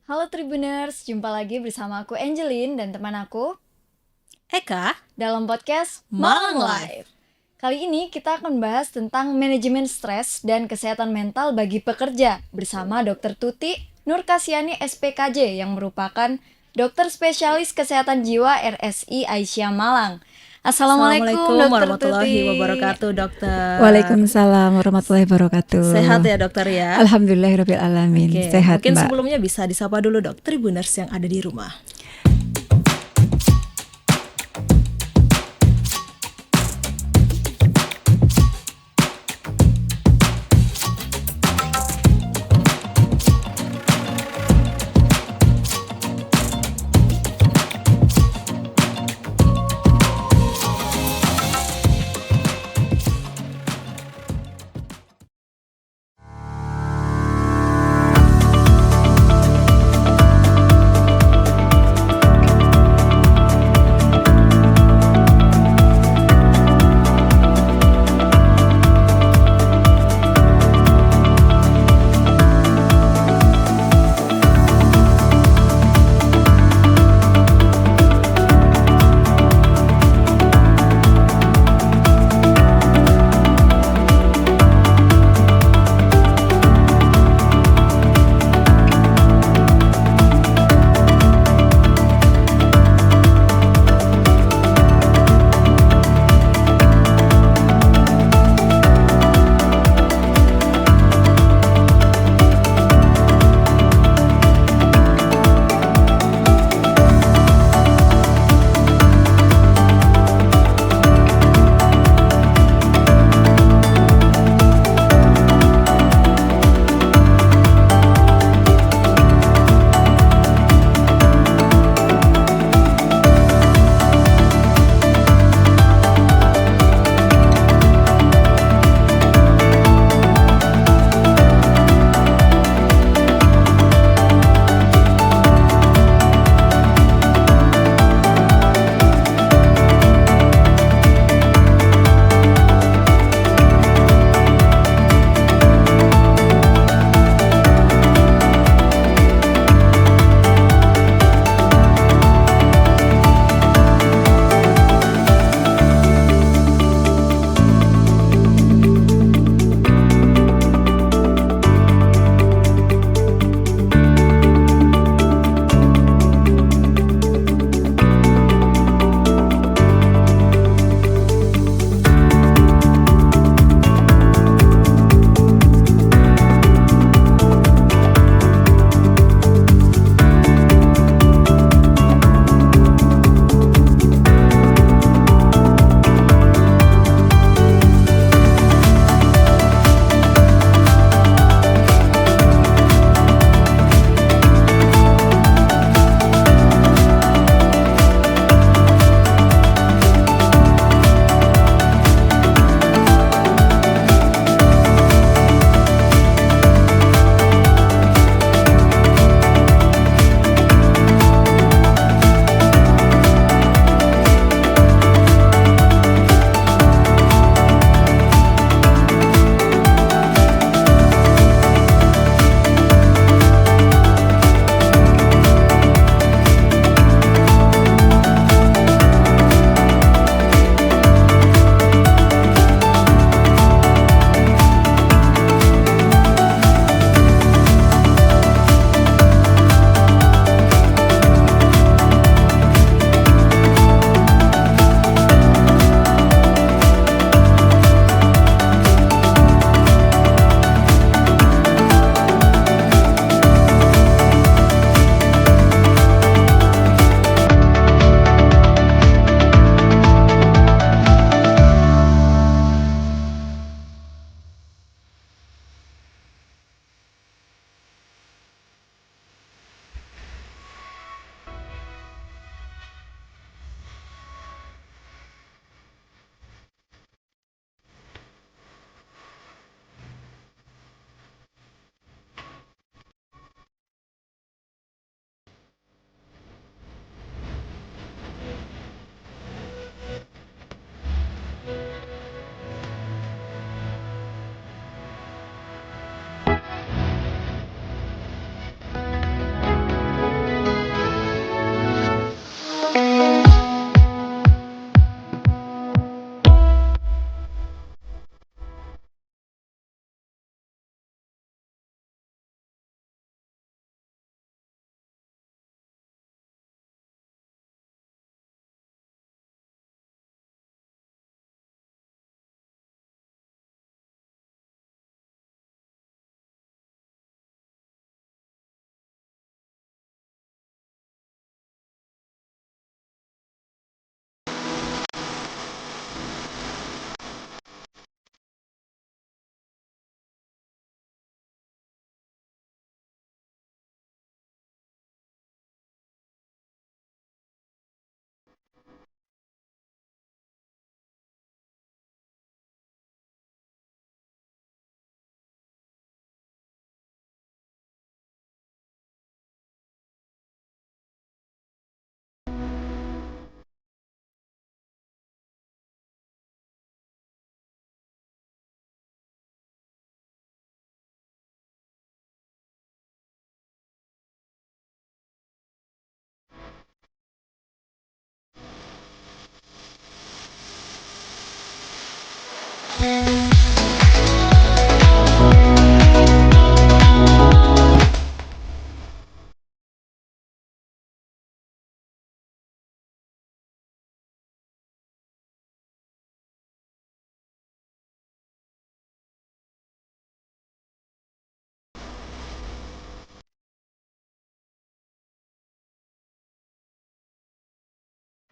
Halo Tribuners, jumpa lagi bersama aku Angeline dan teman aku Eka, dalam podcast Malang Malang Live. Live. Kali ini kita akan bahas tentang manajemen stres dan kesehatan mental bagi pekerja bersama Dr. Tuti Nurkasiani SPKJ yang merupakan dokter spesialis kesehatan jiwa RSI Aisyah Malang. Assalamualaikum Assalamualaikum Dr. warahmatullahi Tuti. wabarakatuh, dokter. Waalaikumsalam warahmatullahi Sehat wabarakatuh. ya, dokter ya? Alhamdulillahirabbil alamin. Oke, Sehat, mungkin Mbak. sebelumnya bisa disapa dulu dok, Tribuners yang ada di rumah.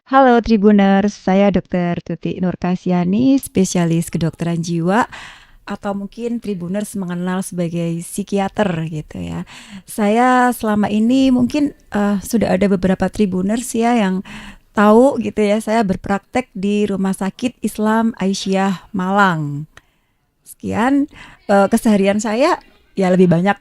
Halo Tribuners, saya Dr. Tuti Nurkasyani, spesialis kedokteran jiwa atau mungkin Tribuners mengenal sebagai psikiater gitu ya. Saya selama ini mungkin sudah ada beberapa Tribuners ya yang tahu gitu ya, saya berpraktek di Rumah Sakit Islam Aisyah Malang. Sekian keseharian saya ya lebih banyak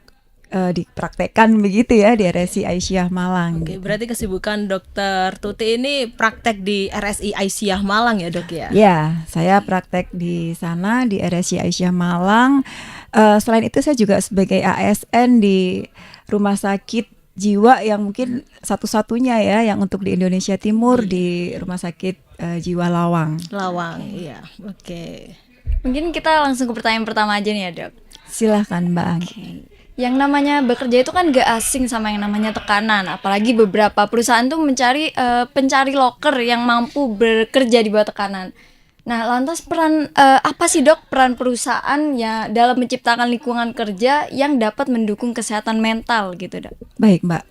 dipraktekkan begitu ya di RSI Aisyah Malang. Oke, berarti kesibukan Dokter Tuti ini praktek di RSI Aisyah Malang ya dok ya? Ya, saya praktek di sana di RSI Aisyah Malang. Selain itu saya juga sebagai ASN di rumah sakit jiwa yang mungkin satu-satunya ya yang untuk di Indonesia Timur di Rumah Sakit Jiwa Lawang. Lawang, iya. Oke. Mungkin kita langsung ke pertanyaan pertama aja nih ya dok. Silahkan Mbak Anggi. Yang namanya bekerja itu kan gak asing sama yang namanya tekanan. Apalagi beberapa perusahaan tuh mencari pencari loker yang mampu bekerja di bawah tekanan. Nah, lantas peran apa sih dok peran perusahaan ya dalam menciptakan lingkungan kerja yang dapat mendukung kesehatan mental gitu dok? Baik Mbak,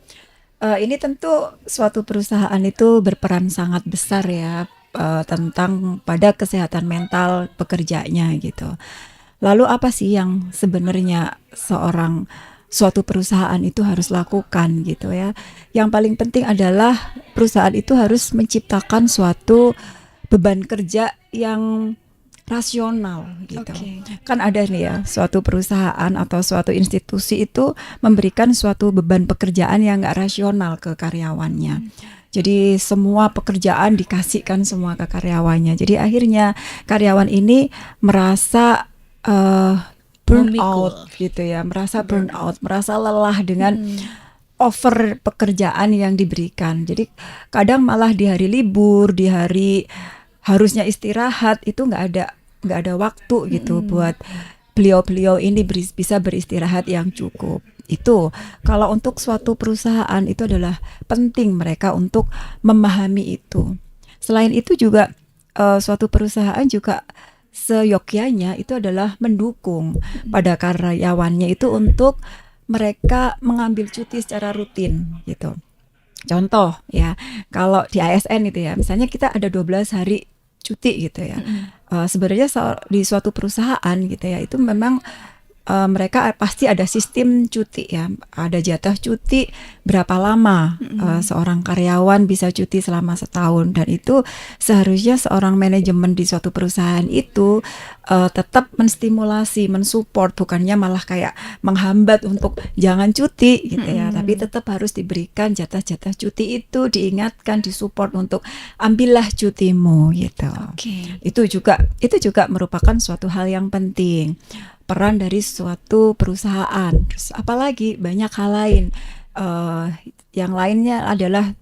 ini tentu suatu perusahaan itu berperan sangat besar ya tentang pada kesehatan mental pekerjanya gitu. Lalu apa sih yang sebenarnya suatu perusahaan itu harus lakukan gitu ya. Yang paling penting adalah perusahaan itu harus menciptakan suatu beban kerja yang rasional gitu. Oke. Kan ada nih ya, suatu perusahaan atau suatu institusi itu memberikan suatu beban pekerjaan yang nggak rasional ke karyawannya. Jadi semua pekerjaan dikasihkan semua ke karyawannya. Jadi akhirnya karyawan ini merasa burnout gitu ya, merasa burnout, merasa lelah dengan over pekerjaan yang diberikan. Jadi kadang malah di hari libur, di hari harusnya istirahat itu nggak ada waktu gitu buat beliau-beliau ini bisa beristirahat yang cukup. Itu kalau untuk suatu perusahaan itu adalah penting mereka untuk memahami itu. Selain itu juga suatu perusahaan juga seyogyanya itu adalah mendukung pada karyawannya itu untuk mereka mengambil cuti secara rutin gitu. Contoh ya, kalau di ASN itu ya, misalnya kita ada 12 hari cuti gitu ya. Sebenarnya di suatu perusahaan gitu ya, itu memang mereka pasti ada sistem cuti ya, ada jatah cuti berapa lama seorang karyawan bisa cuti selama setahun, dan itu seharusnya seorang manajemen di suatu perusahaan itu tetap menstimulasi, mensupport, bukannya malah kayak menghambat untuk jangan cuti gitu ya, tapi tetap harus diberikan jatah-jatah cuti itu, diingatkan, disupport untuk ambillah cutimu gitu. Oke. Itu juga merupakan suatu hal yang penting, peran dari suatu perusahaan. Terus apalagi banyak hal lain. Yang lainnya adalah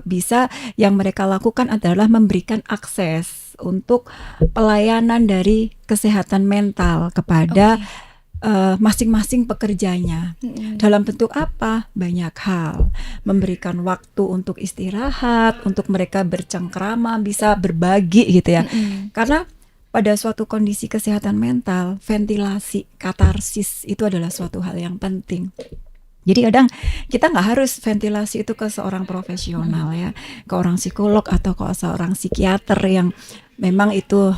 bisa yang mereka lakukan adalah memberikan akses untuk pelayanan dari kesehatan mental kepada masing-masing pekerjanya. Dalam bentuk apa? Banyak hal. Memberikan waktu untuk istirahat, untuk mereka bercengkrama, bisa berbagi gitu ya. Karena pada suatu kondisi kesehatan mental, ventilasi, katarsis itu adalah suatu hal yang penting. Jadi kadang kita nggak harus ventilasi itu ke seorang profesional ya, ke orang psikolog atau ke seorang psikiater yang memang itu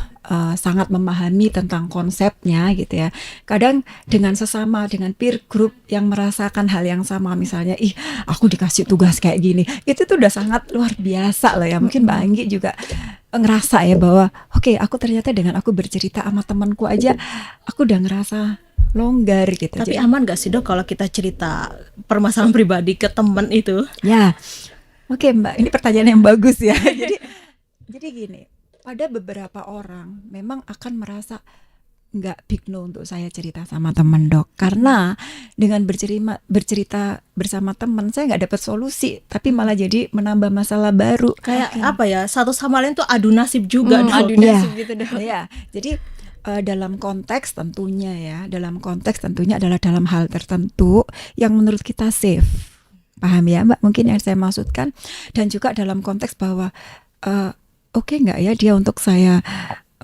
sangat memahami tentang konsepnya gitu ya. Kadang dengan sesama, dengan peer group yang merasakan hal yang sama, misalnya aku dikasih tugas kayak gini, itu tuh udah sangat luar biasa loh ya. Mungkin Mbak Anggi juga ngerasa ya bahwa oke, aku ternyata dengan aku bercerita sama temanku aja aku udah ngerasa longgar gitu. Tapi aman gak sih dok kalau kita cerita permasalahan pribadi ke teman itu? Ya, oke Mbak, ini pertanyaan yang bagus ya. Jadi gini, pada beberapa orang memang akan merasa nggak big no untuk saya cerita sama teman dok, karena dengan bercerita bersama teman saya nggak dapat solusi, tapi malah jadi menambah masalah baru. Kayak apa ya, satu sama lain tuh adu nasib juga dok. Adu nasib gitu dok. Ya, jadi dalam konteks tentunya adalah dalam hal tertentu yang menurut kita safe, paham ya Mbak? Mungkin yang saya maksudkan, dan juga dalam konteks bahwa oke nggak ya dia untuk saya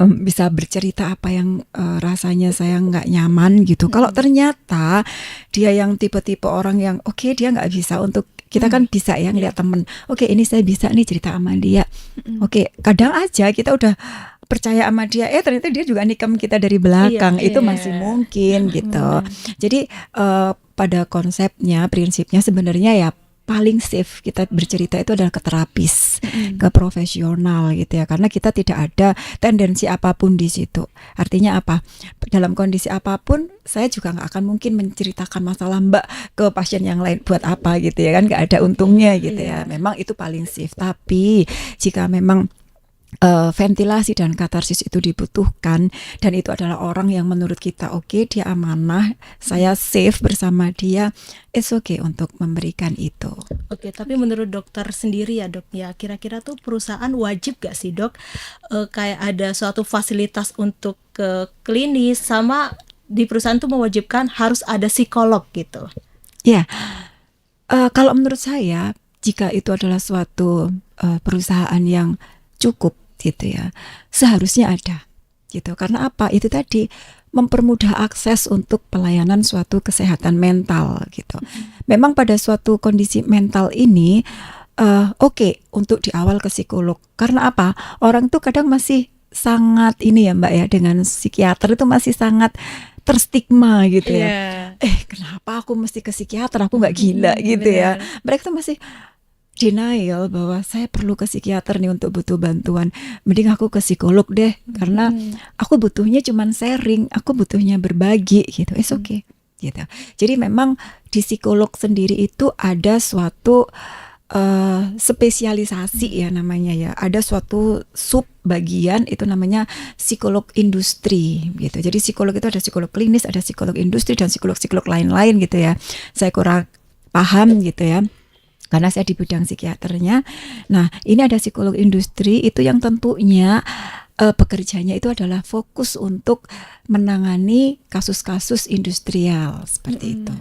bisa bercerita apa yang rasanya saya nggak nyaman gitu. Kalau ternyata dia yang tipe-tipe orang yang oke, dia nggak bisa untuk kita kan bisa ya ngeliat temen, oke ini saya bisa nih cerita sama dia. Oke, kadang aja kita udah percaya sama dia, ternyata dia juga nikam kita dari belakang. Iya, Itu iya. masih mungkin gitu. Jadi pada konsepnya, prinsipnya sebenarnya ya paling safe kita bercerita itu adalah ke terapis, ke profesional gitu ya, karena kita tidak ada tendensi apapun di situ. Artinya apa? Dalam kondisi apapun saya juga nggak akan mungkin menceritakan masalah Mbak ke pasien yang lain, buat apa gitu ya kan, nggak ada untungnya gitu ya. Memang itu paling safe. Tapi jika memang ventilasi dan katarsis itu dibutuhkan, dan itu adalah orang yang menurut kita oke, dia amanah, saya safe bersama dia, it's okay untuk memberikan itu. Oke, tapi menurut dokter sendiri ya dok ya, kira-kira tuh perusahaan wajib gak sih dok kayak ada suatu fasilitas untuk ke klinis, sama di perusahaan tuh mewajibkan harus ada psikolog gitu? Ya, kalau menurut saya jika itu adalah suatu perusahaan yang cukup gitu ya, seharusnya ada gitu. Karena apa? Itu tadi mempermudah akses untuk pelayanan suatu kesehatan mental gitu. Memang pada suatu kondisi mental ini oke untuk di awal ke psikolog. Karena apa? Orang tuh kadang masih sangat ini ya Mbak ya, dengan psikiater itu masih sangat terstigma gitu ya. Kenapa aku mesti ke psikiater? Aku nggak gila gitu ya. Mereka tuh masih denial bahwa saya perlu ke psikiater nih untuk butuh bantuan. Mending aku ke psikolog deh, karena aku butuhnya cuman sharing, aku butuhnya berbagi gitu. It's okay gitu. Jadi memang di psikolog sendiri itu ada suatu spesialisasi ya namanya ya. Ada suatu sub bagian itu namanya psikolog industri gitu. Jadi psikolog itu ada psikolog klinis, ada psikolog industri, dan psikolog-psikolog lain-lain gitu ya. Saya kurang paham gitu ya, karena saya di bidang psikiaternya. Nah, ini ada psikolog industri itu yang tentunya pekerjaannya itu adalah fokus untuk menangani kasus-kasus industrial seperti itu.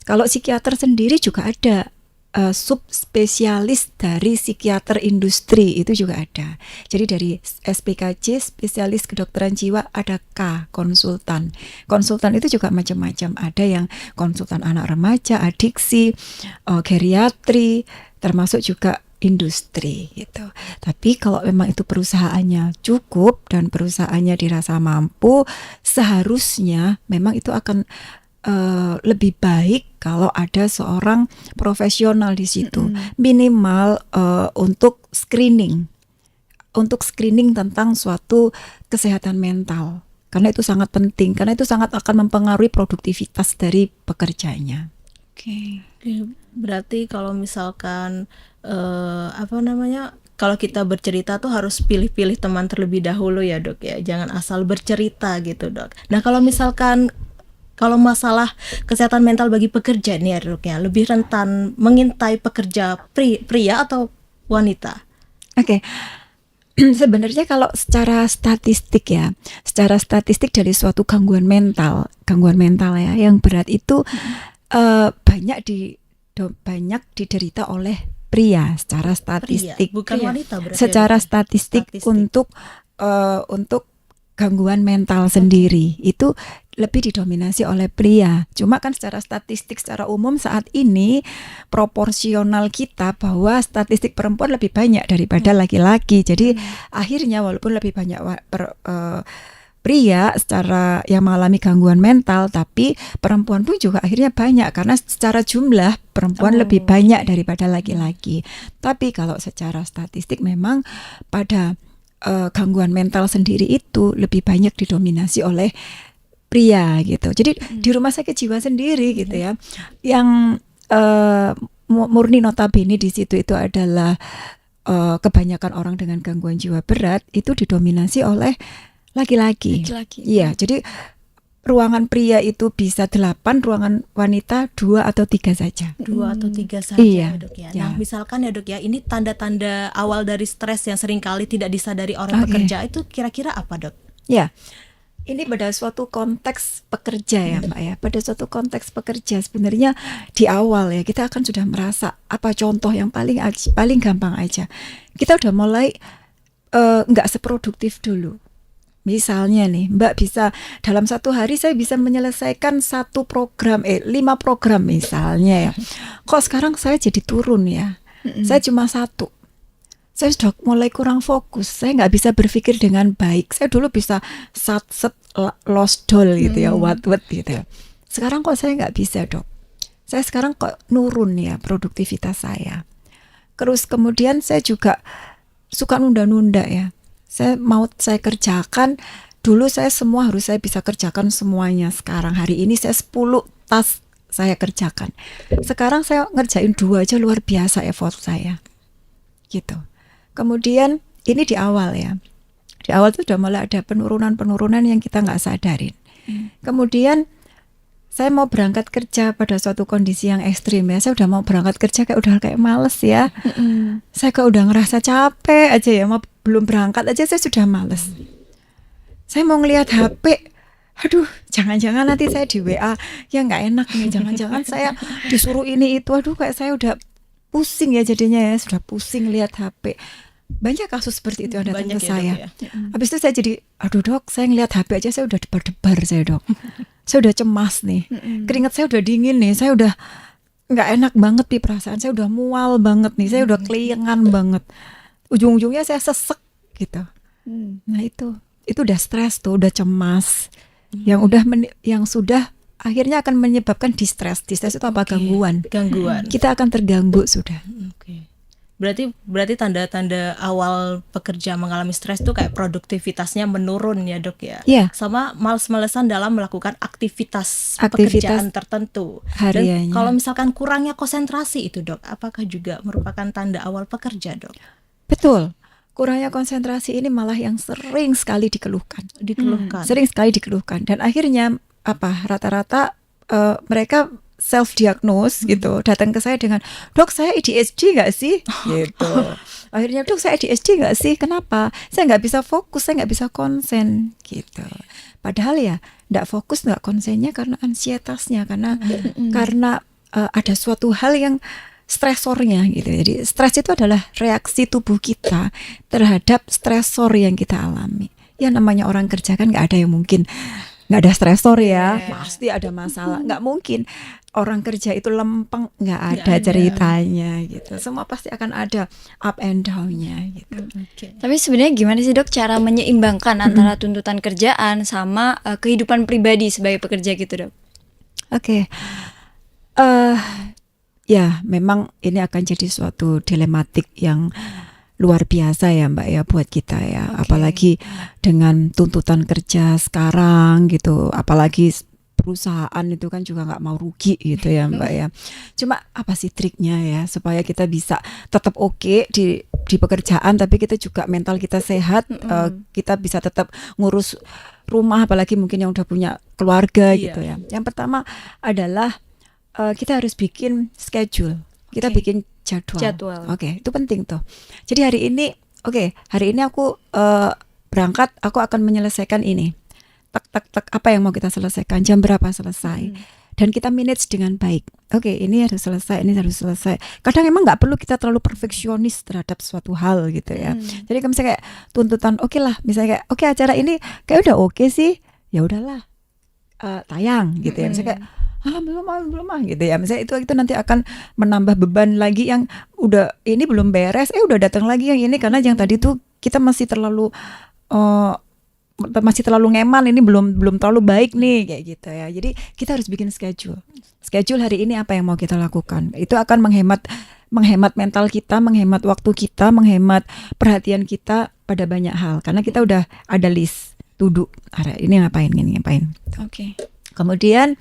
Kalau psikiater sendiri juga ada subspesialis dari psikiater industri, itu juga ada. Jadi dari SPKJ, spesialis kedokteran jiwa, ada K, konsultan. Konsultan itu juga macam-macam. Ada yang konsultan anak remaja, adiksi, geriatri, termasuk juga industri gitu. Tapi kalau memang itu perusahaannya cukup dan perusahaannya dirasa mampu, seharusnya memang itu akan lebih baik kalau ada seorang profesional di situ, minimal untuk screening tentang suatu kesehatan mental, karena itu sangat penting, karena itu sangat akan mempengaruhi produktivitas dari pekerjanya. Oke, berarti kalau misalkan kalau kita bercerita tuh harus pilih-pilih teman terlebih dahulu ya dok ya, jangan asal bercerita gitu dok. Nah kalau masalah kesehatan mental bagi pekerja nih ya dok ya, lebih rentan mengintai pekerja pria atau wanita? Oke. Sebenarnya kalau secara statistik dari suatu gangguan mental ya yang berat itu banyak diderita oleh pria secara statistik. Bukan wanita berarti. Secara statistik. untuk gangguan mental sendiri itu lebih didominasi oleh pria. Cuma kan secara statistik secara umum saat ini proporsional kita bahwa statistik perempuan lebih banyak daripada laki-laki. Jadi akhirnya walaupun lebih banyak pria secara yang mengalami gangguan mental, tapi perempuan pun juga akhirnya banyak karena secara jumlah perempuan lebih banyak daripada laki-laki. Tapi kalau secara statistik memang pada gangguan mental sendiri itu lebih banyak didominasi oleh pria gitu. Jadi di rumah sakit jiwa sendiri gitu ya, yang murni notabene di situ itu adalah kebanyakan orang dengan gangguan jiwa berat itu didominasi oleh laki-laki. Iya, jadi ruangan pria itu bisa 8, ruangan wanita 2 atau 3 saja. 2 atau 3 saja Iya, ya dok ya. ya. Nah misalkan ya dok ya, ini tanda-tanda awal dari stres yang seringkali tidak disadari orang pekerja itu kira-kira apa dok? Ya, ini pada suatu konteks pekerja ya Mbak ya. Pada suatu konteks pekerja sebenarnya di awal ya kita akan sudah merasa apa contoh yang paling gampang aja. Kita udah mulai nggak seproduktif dulu. Misalnya nih, Mbak bisa dalam satu hari saya bisa menyelesaikan 5 program misalnya ya. Kok sekarang saya jadi turun ya? Saya cuma 1. Saya sudah mulai kurang fokus. Saya nggak bisa berpikir dengan baik. Saya dulu bisa lost doll gitu ya, what gitu ya. Sekarang kok saya nggak bisa, Dok. Saya sekarang kok nurun ya produktivitas saya. Terus kemudian saya juga suka nunda-nunda ya. Saya kerjakan, dulu saya harus saya bisa kerjakan semuanya. Sekarang hari ini saya 10 tas saya kerjakan. Sekarang saya ngerjain 2 aja luar biasa effort saya. Gitu. Kemudian ini di awal ya. Di awal itu sudah mulai ada penurunan-penurunan yang kita nggak sadarin. Kemudian saya mau berangkat kerja pada suatu kondisi yang ekstrim ya. Saya udah mau berangkat kerja kayak males ya. Saya udah ngerasa capek aja ya. Belum berangkat aja saya sudah males. Saya mau ngelihat HP. Aduh, jangan-jangan nanti saya di WA. Ya nggak enak nih. Jangan-jangan saya disuruh ini itu. Aduh, kayak saya udah pusing ya jadinya ya. Sudah pusing lihat HP. Banyak kasus seperti itu yang datang ke saya. Habis itu saya jadi, aduh Dok, saya ngelihat HP aja saya udah debar-debar saya, Dok. Saya udah cemas nih, keringat saya udah dingin nih, saya udah nggak enak banget nih perasaan, saya udah mual banget nih, saya udah keliengan banget, ujung-ujungnya saya sesek gitu. Nah itu udah stres tuh, udah cemas, yang sudah akhirnya akan menyebabkan distress. Distress itu apa? Gangguan. Kita akan terganggu sudah. Berarti tanda-tanda awal pekerja mengalami stres itu kayak produktivitasnya menurun ya, Dok ya. Iya. Sama males-malesan dalam melakukan aktivitas pekerjaan tertentu. Harianya. Dan kalau misalkan kurangnya konsentrasi itu, Dok, apakah juga merupakan tanda awal pekerja, Dok? Betul. Kurangnya konsentrasi ini malah yang sering sekali dikeluhkan. Sering sekali dikeluhkan. Dan akhirnya rata-rata mereka self-diagnose gitu, datang ke saya dengan, Dok saya ADHD nggak sih? Gitu. Akhirnya, Dok saya ADHD nggak sih? Kenapa? Saya nggak bisa fokus, saya nggak bisa konsen gitu. Padahal ya nggak fokus, nggak konsennya karena ansietasnya, karena ada suatu hal yang stresornya gitu. Jadi stres itu adalah reaksi tubuh kita terhadap stresor yang kita alami. Ya namanya orang kerja kan nggak ada yang mungkin nggak ada stresor ya, pasti ada masalah. Nggak mungkin orang kerja itu lempeng, nggak ada ceritanya gitu. Semua pasti akan ada up and down-nya gitu. Tapi sebenarnya gimana sih, Dok, cara menyeimbangkan antara tuntutan kerjaan sama kehidupan pribadi sebagai pekerja gitu, Dok? Ya memang ini akan jadi suatu dilematik yang luar biasa ya Mbak ya buat kita ya. Apalagi dengan tuntutan kerja sekarang gitu, apalagi perusahaan itu kan juga nggak mau rugi gitu ya Mbak ya. Cuma apa sih triknya ya supaya kita bisa tetap oke di pekerjaan, tapi kita juga mental kita sehat, kita bisa tetap ngurus rumah, apalagi mungkin yang udah punya keluarga gitu ya. Yang pertama adalah kita harus bikin schedule. Kita bikin jadwal. Itu penting tuh. Jadi hari ini aku berangkat, aku akan menyelesaikan ini. Tak apa yang mau kita selesaikan, jam berapa selesai. Dan kita manage dengan baik. Ini harus selesai, ini harus selesai. Kadang emang nggak perlu kita terlalu perfeksionis terhadap suatu hal gitu ya. Jadi kalau misalnya kayak tuntutan, misalnya kayak acara ini kayak udah sih, ya udahlah tayang gitu ya. Misalnya kayak belum gitu ya. Misalnya itu nanti akan menambah beban lagi yang udah ini belum beres, udah datang lagi yang ini, karena yang tadi tuh kita masih terlalu ngeman, ini belum terlalu baik nih kayak gitu ya. Jadi kita harus bikin schedule hari ini apa yang mau kita lakukan. Itu akan menghemat mental kita, menghemat waktu kita, menghemat perhatian kita pada banyak hal, karena kita udah ada list to do. Ini ngapain. Kemudian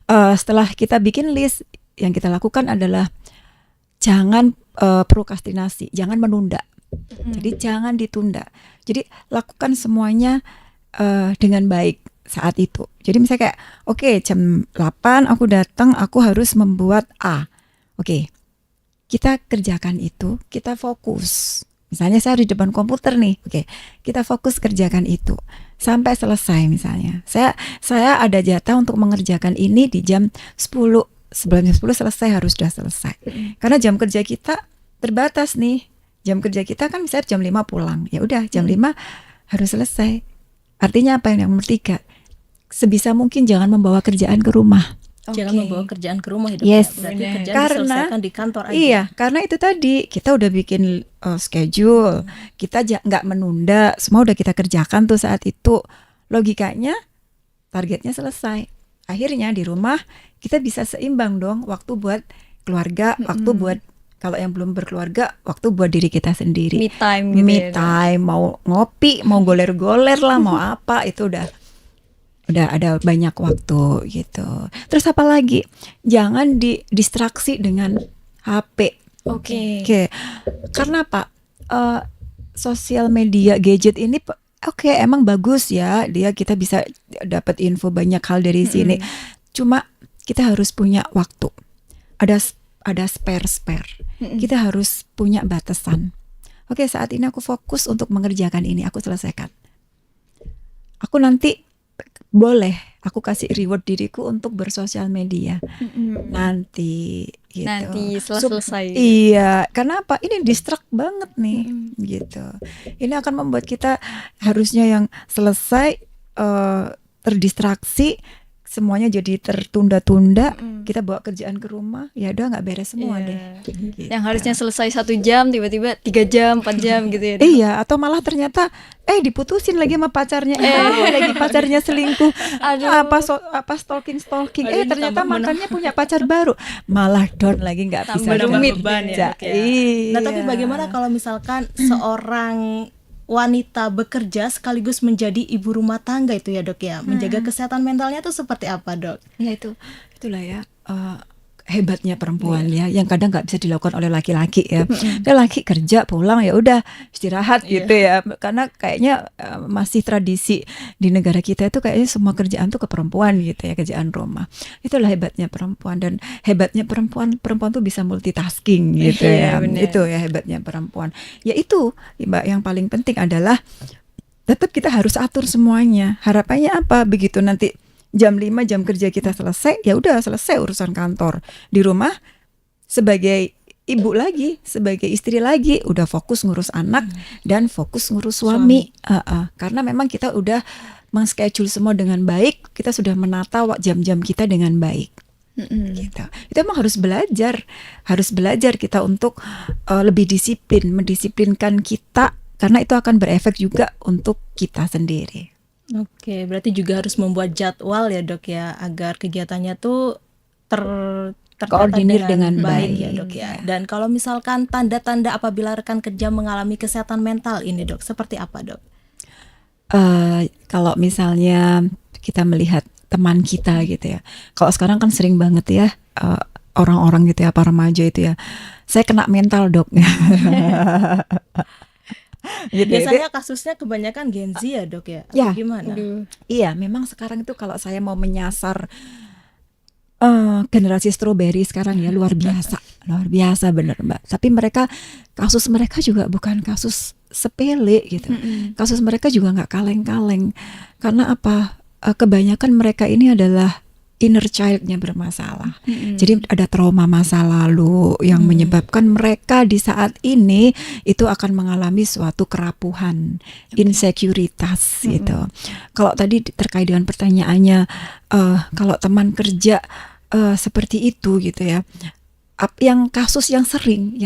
setelah kita bikin list, yang kita lakukan adalah jangan prokrastinasi, jangan menunda. Jadi jangan ditunda. Jadi lakukan semuanya dengan baik saat itu. Jadi misalnya kayak jam 8 aku datang, aku harus membuat A. Kita kerjakan itu, kita fokus. Misalnya saya di depan komputer nih, kita fokus kerjakan itu sampai selesai. Misalnya saya ada jatah untuk mengerjakan ini di jam 10, sebelum jam 10 selesai, harus sudah selesai. Karena jam kerja kita terbatas nih. Jam kerja kita kan misalnya jam 5 pulang, ya udah jam 5 harus selesai. Artinya apa? Yang nomor 3, sebisa mungkin jangan membawa kerjaan ke rumah. Jangan Oke. membawa kerjaan ke rumah, ya, Dok. Yes. Berarti Benar. kerjaan Karena diselesaikan di kantor aja. Iya, karena itu tadi kita udah bikin schedule, kita nggak menunda, semua udah kita kerjakan tuh saat itu. Logikanya targetnya selesai. Akhirnya di rumah kita bisa seimbang dong, waktu buat keluarga, waktu buat kalau yang belum berkeluarga, waktu buat diri kita sendiri. Me time gitu Me ya, Dok. time, mau ngopi, mau goler-goler lah, mau apa, itu udah ada banyak waktu gitu. Terus apa lagi? Jangan distraksi dengan HP. Oke. Oke, karena apa? Sosial media, gadget ini oke, emang bagus ya. Kita bisa dapat info banyak hal dari sini. Cuma kita harus punya waktu. Ada spare. Kita harus punya batasan. Oke, saat ini aku fokus untuk mengerjakan ini, aku selesaikan. Aku nanti boleh aku kasih reward diriku untuk bersosial media. Nanti gitu. Nanti setelah selesai. Iya, karena apa? Ini distract banget nih, gitu. Ini akan membuat kita harusnya yang selesai terdistraksi, semuanya jadi tertunda-tunda. Kita bawa kerjaan ke rumah, ya udah nggak beres semua Iya. deh. Gitu. Yang harusnya selesai 1 jam tiba-tiba 3 jam 4 jam gitu ya, Dok. Iya, atau malah ternyata diputusin lagi sama pacarnya, lagi pacarnya selingkuh, Aduh. apa stalking, Aduh, ini ternyata tambah mantannya punya pacar baru, malah down lagi nggak bisa Tambah rumit beban kerja. ya, Dok, ya. Iya. Nah, tapi bagaimana kalau misalkan seorang wanita bekerja sekaligus menjadi ibu rumah tangga itu ya, Dok, ya? Menjaga kesehatan mentalnya tuh seperti apa, Dok? Ya itulah ya, hebatnya perempuan ya, yang kadang nggak bisa dilakukan oleh laki-laki ya. Laki kerja pulang ya udah istirahat gitu ya, karena kayaknya masih tradisi di negara kita itu kayaknya semua kerjaan tuh ke perempuan gitu ya, kerjaan rumah. Itulah hebatnya perempuan, dan hebatnya perempuan tuh bisa multitasking gitu Iya, ya. benar. Itu ya hebatnya perempuan. Ya itu Mbak, yang paling penting adalah tetap kita harus atur semuanya. Harapannya apa? Begitu nanti jam 5 jam kerja kita selesai, ya udah selesai urusan kantor. Di rumah sebagai ibu lagi, sebagai istri lagi, udah fokus ngurus anak dan fokus ngurus suami. Karena memang kita udah meng-schedule semua dengan baik, kita sudah menata jam-jam kita dengan baik. Gitu. Itu emang harus belajar kita untuk lebih disiplin, mendisiplinkan kita, karena itu akan berefek juga untuk kita sendiri. Oke, berarti juga harus membuat jadwal ya, Dok, ya, agar kegiatannya tuh tertata Koordinir dengan baik baik. ya, Dok, ya. Dan kalau misalkan tanda-tanda apabila rekan kerja mengalami kesehatan mental ini, Dok, seperti apa, Dok? Kalau misalnya kita melihat teman kita gitu ya, kalau sekarang kan sering banget ya orang-orang gitu ya, para remaja itu ya, saya kena mental, Dok. Gitu, Biasanya kasusnya kebanyakan Gen Z ya, Dok, ya? Atau Ya. gimana? Iya, memang sekarang itu kalau saya mau menyasar generasi strawberry sekarang ya, luar biasa bener Mbak. Tapi kasus mereka juga bukan kasus sepele gitu. Kasus mereka juga nggak kaleng-kaleng. Karena apa? Kebanyakan mereka ini adalah inner child-nya bermasalah. Jadi ada trauma masa lalu yang menyebabkan mereka di saat ini itu akan mengalami suatu kerapuhan, insekuritas gitu. Kalau tadi terkait dengan pertanyaannya, kalau teman kerja seperti itu gitu ya, yang kasus yang sering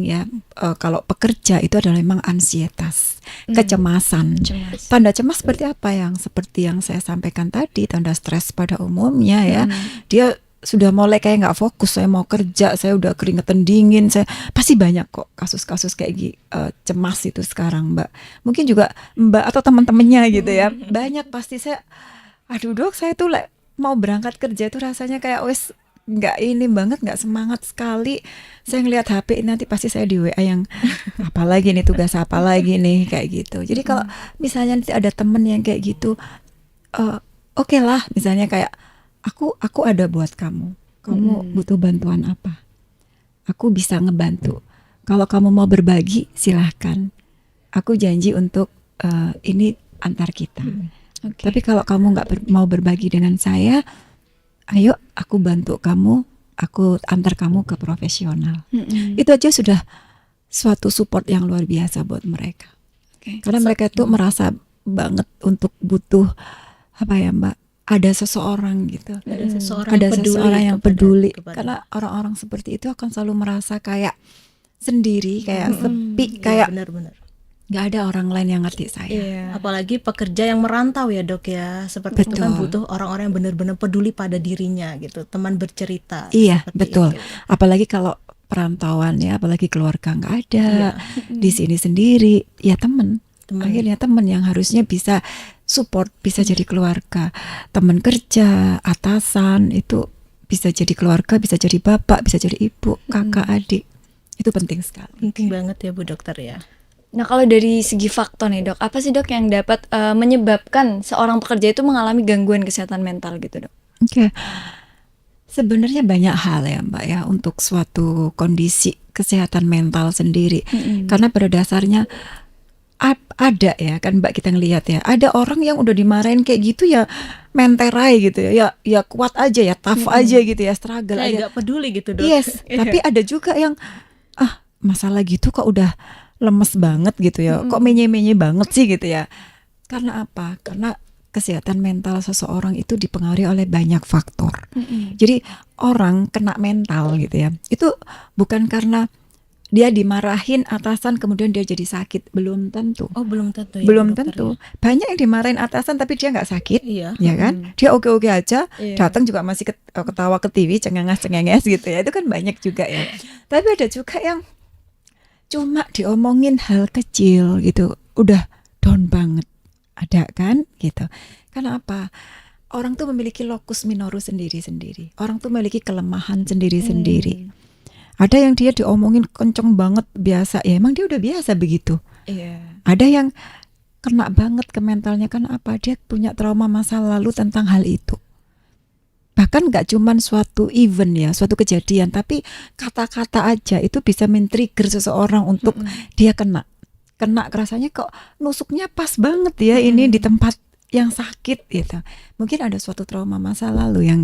ya, kalau pekerja itu adalah memang ansietas, kecemasan. Tanda cemas seperti apa? Seperti yang saya sampaikan tadi, tanda stres pada umumnya ya. Dia sudah mulai kayak nggak fokus, saya mau kerja, saya udah keringetan dingin, saya pasti banyak kok kasus-kasus kayak cemas itu sekarang, Mbak. Mungkin juga Mbak atau teman-temannya gitu ya, banyak pasti. Aduh Dok, saya tuh mau berangkat kerja itu rasanya kayak wes nggak nggak semangat sekali. Saya ngelihat HP nanti pasti saya di WA yang apalagi nih, tugas apa lagi nih, kayak gitu. Jadi kalau misalnya nanti ada temen yang kayak gitu, oke lah, misalnya kayak aku ada buat kamu butuh bantuan apa, aku bisa ngebantu. Kalau kamu mau berbagi silahkan, aku janji untuk ini antar kita. Tapi kalau kamu nggak mau berbagi dengan saya, ayo aku bantu kamu, aku antar kamu ke profesional. Itu aja sudah suatu support yang luar biasa buat mereka. Karena mereka tuh merasa banget untuk butuh apa ya Mbak, ada seseorang gitu. Ada seseorang Ada yang peduli seseorang yang kepada- peduli. kepada- Karena orang-orang seperti itu akan selalu merasa kayak sendiri, kayak Iya, sepi, kayak benar-benar. nggak ada orang lain yang ngerti saya. Iya. Apalagi pekerja yang merantau ya dok ya, seperti itu kan Betul. butuh orang-orang yang benar-benar peduli pada dirinya gitu, teman bercerita. Iya, seperti betul. itu. Apalagi kalau perantauan ya, apalagi keluarga nggak ada, Iya. di sini sendiri, ya teman. Teman. Akhirnya teman yang harusnya bisa support, bisa jadi keluarga, teman kerja, atasan itu bisa jadi keluarga, bisa jadi bapak, bisa jadi ibu, kakak, adik. Itu penting sekali. Penting banget ya Bu Dokter ya. Nah, kalau dari segi faktor nih dok, apa sih dok yang dapat menyebabkan seorang pekerja itu mengalami gangguan kesehatan mental gitu dok? Oke. Sebenarnya banyak hal ya Mbak ya untuk suatu kondisi kesehatan mental sendiri. Karena pada dasarnya ada ya kan Mbak, kita ngelihat ya, ada orang yang udah dimarahin kayak gitu ya menterai gitu ya kuat aja ya, tough aja gitu ya, struggle Saya aja. nggak peduli gitu dok. Yes, tapi ada juga yang masalah gitu kok udah lemes banget gitu ya, kok menye-menye banget sih gitu ya. Karena apa? Karena kesehatan mental seseorang itu dipengaruhi oleh banyak faktor. Jadi orang kena mental gitu ya, itu bukan karena dia dimarahin atasan kemudian dia jadi sakit, belum tentu. Oh belum tentu ya. Belum Bu Dokter, tentu. ya? Banyak yang dimarahin atasan tapi dia nggak sakit. Iya. Ya kan, dia oke-oke aja, Iya. datang juga masih ketawa ke TV, cengenges gitu ya, itu kan banyak juga ya. Tapi ada juga yang cuma diomongin hal kecil gitu, udah down banget, ada kan gitu. Karena apa? Orang tuh memiliki locus minorus sendiri-sendiri. Orang tuh memiliki kelemahan sendiri-sendiri. Ada yang dia diomongin kenceng banget biasa, ya emang dia udah biasa begitu. Iya. Ada yang kena banget ke mentalnya, kan apa? Dia punya trauma masa lalu tentang hal itu. Bahkan gak cuman suatu event ya, suatu kejadian, tapi kata-kata aja itu bisa men-trigger seseorang untuk dia kena rasanya kok nusuknya pas banget ya ini di tempat yang sakit gitu. Mungkin ada suatu trauma masa lalu yang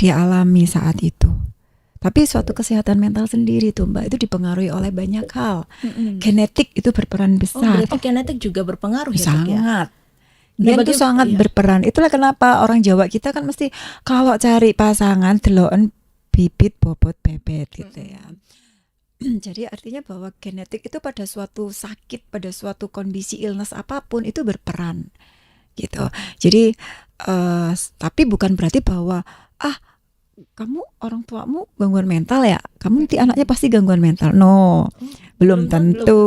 dia alami saat itu. Tapi suatu kesehatan mental sendiri tuh Mbak, itu dipengaruhi oleh banyak hal. Genetik itu berperan Oh besar. berarti genetik juga berpengaruh ya dok ya. Sangat. Nah, Gen itu sangat iya. berperan. Itulah kenapa orang Jawa kita kan mesti kalau cari pasangan deloken bibit bobot bebet gitu ya. Jadi artinya bahwa genetik itu pada suatu sakit, pada suatu kondisi illness apapun itu berperan gitu. Jadi tapi bukan berarti bahwa kamu orang tuamu gangguan mental ya, kamu nanti anaknya pasti gangguan mental. No, belum tentu.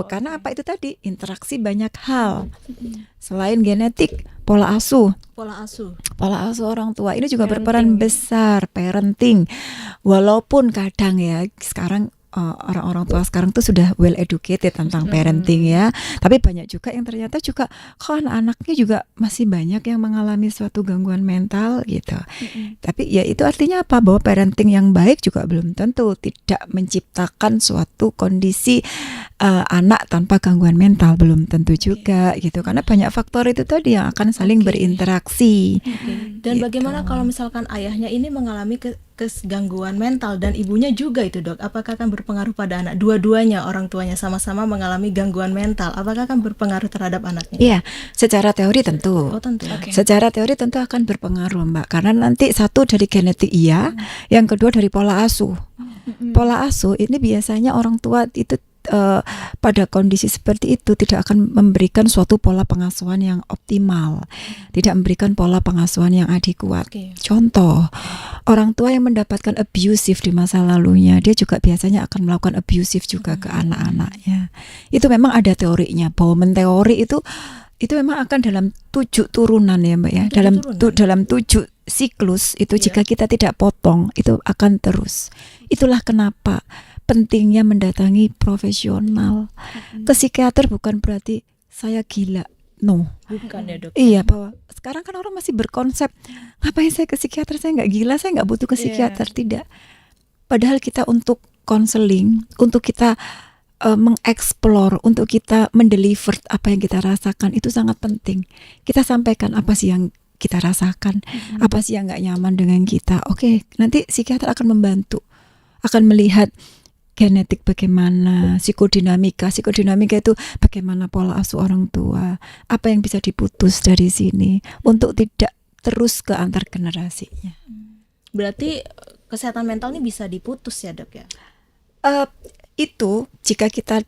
Karena apa itu tadi? Interaksi banyak hal. Selain genetik, pola asuh. Pola asuh. Pola asuh orang tua ini juga berperan besar, parenting. Walaupun kadang ya sekarang orang-orang tua sekarang tuh sudah well educated tentang parenting ya, tapi banyak juga yang ternyata juga kok anak-anaknya juga masih banyak yang mengalami suatu gangguan mental gitu. Tapi ya itu artinya apa? Bahwa parenting yang baik juga belum tentu tidak menciptakan suatu kondisi anak tanpa gangguan mental, belum tentu juga gitu. Karena banyak faktor itu tadi yang akan saling berinteraksi. Dan Gitu. bagaimana kalau misalkan ayahnya ini mengalami gangguan mental dan ibunya juga itu dok, apakah akan berpengaruh pada anak? Dua-duanya orang tuanya sama-sama mengalami gangguan mental, apakah akan berpengaruh terhadap anaknya? Iya, secara teori tentu. Oh tentu. Secara teori tentu akan berpengaruh Mbak, karena nanti satu dari genetik iya, yang kedua dari pola asuh. Pola asuh ini biasanya orang tua itu pada kondisi seperti itu tidak akan memberikan suatu pola pengasuhan yang optimal, tidak memberikan pola pengasuhan yang adekuat. Oke. Contoh, orang tua yang mendapatkan abusive di masa lalunya, dia juga biasanya akan melakukan abusive juga ke anak-anaknya. Itu memang ada teorinya, bahwa menteori itu memang akan dalam 7 turunan ya Mbak ya, 7 turunan. dalam 7 siklus itu Iya. jika kita tidak potong itu akan terus. Itulah kenapa pentingnya mendatangi profesional. Ke psikiater bukan berarti saya gila, no. Bukan ya dok. Iya, bahwa sekarang kan orang masih berkonsep ngapain saya ke psikiater, saya nggak gila, saya nggak butuh ke psikiater. Tidak. Padahal kita untuk konseling, untuk kita mengeksplor, untuk kita mendeliver apa yang kita rasakan itu sangat penting. Kita sampaikan apa sih yang kita rasakan, apa sih yang nggak nyaman dengan kita. Oke, nanti psikiater akan membantu, akan melihat genetik bagaimana, psikodinamika itu bagaimana pola asuh orang tua, apa yang bisa diputus dari sini untuk tidak terus ke antar generasinya. Berarti kesehatan mental ini bisa diputus ya dok ya? Itu jika kita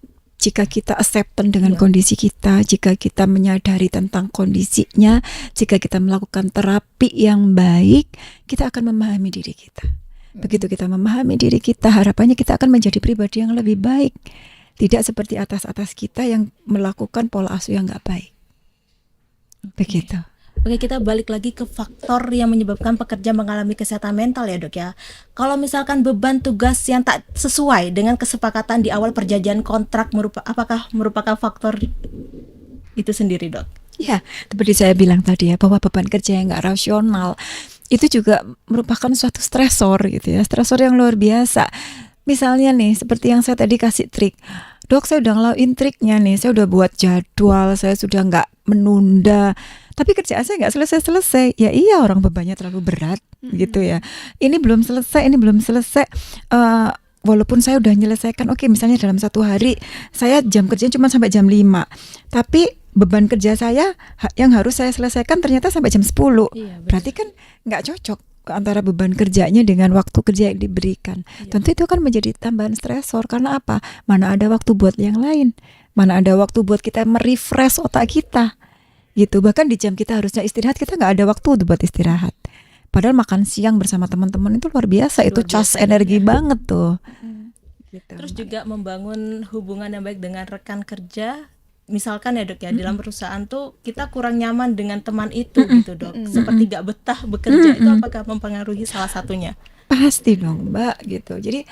acceptance dengan Iya. kondisi kita, jika kita menyadari tentang kondisinya, jika kita melakukan terapi yang baik, kita akan memahami diri kita. Begitu kita memahami diri kita, harapannya kita akan menjadi pribadi yang lebih baik. Tidak seperti atas-atas kita yang melakukan pola asuh yang nggak baik. Begitu. Oke, kita balik lagi ke faktor yang menyebabkan pekerja mengalami kesehatan mental ya dok ya. Kalau misalkan beban tugas yang tak sesuai dengan kesepakatan di awal perjanjian kontrak, apakah merupakan faktor itu sendiri dok? Ya, seperti saya bilang tadi ya, bahwa beban kerja yang nggak rasional itu juga merupakan suatu stresor gitu ya, stresor yang luar biasa. Misalnya nih, seperti yang saya tadi kasih trik, dok saya udah ngelakuin triknya nih, saya udah buat jadwal, saya sudah nggak menunda, tapi kerjaan saya nggak selesai-selesai. Ya iya, orang bebannya terlalu berat gitu ya. Ini belum selesai. Walaupun saya udah menyelesaikan, oke, misalnya dalam satu hari saya jam kerjanya cuma sampai jam 5, tapi beban kerja saya yang harus saya selesaikan ternyata sampai jam 10. Iya, benar. Berarti kan nggak cocok antara beban kerjanya dengan waktu kerja yang diberikan. Tentu itu kan menjadi tambahan stresor. Karena apa? Mana ada waktu buat yang lain, mana ada waktu buat kita merefresh otak kita gitu. Bahkan di jam kita harusnya istirahat, kita nggak ada waktu buat istirahat. Padahal makan siang bersama teman-teman itu luar biasa, itu Luar cas biasa, energi ya. banget tuh gitu. Terus juga membangun hubungan yang baik dengan rekan kerja. Misalkan ya dok ya, dalam perusahaan tuh kita kurang nyaman dengan teman itu gitu dok, seperti gak betah bekerja, itu apakah mempengaruhi salah satunya? Pasti dong Mbak gitu. Jadi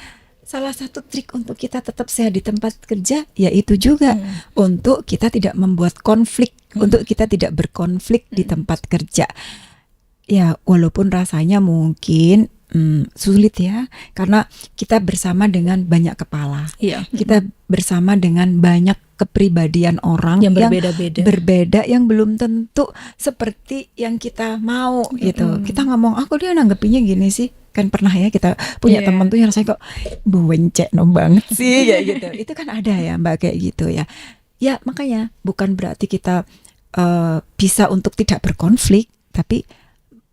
salah satu trik untuk kita tetap sehat di tempat kerja yaitu juga untuk kita tidak membuat konflik, untuk kita tidak berkonflik di tempat kerja. Ya walaupun rasanya mungkin sulit ya, karena kita bersama dengan banyak kepala. Iya. Kita bersama dengan banyak kepribadian orang Yang berbeda-beda. berbeda, yang belum tentu seperti yang kita mau gitu. Kita ngomong, aku dia nanggepinnya gini sih. Kan pernah ya kita punya Iya. teman tuh yang rasanya kok bencek banget sih kayak gitu. Itu kan ada ya Mbak kayak gitu ya. Ya makanya bukan berarti kita bisa untuk tidak berkonflik, tapi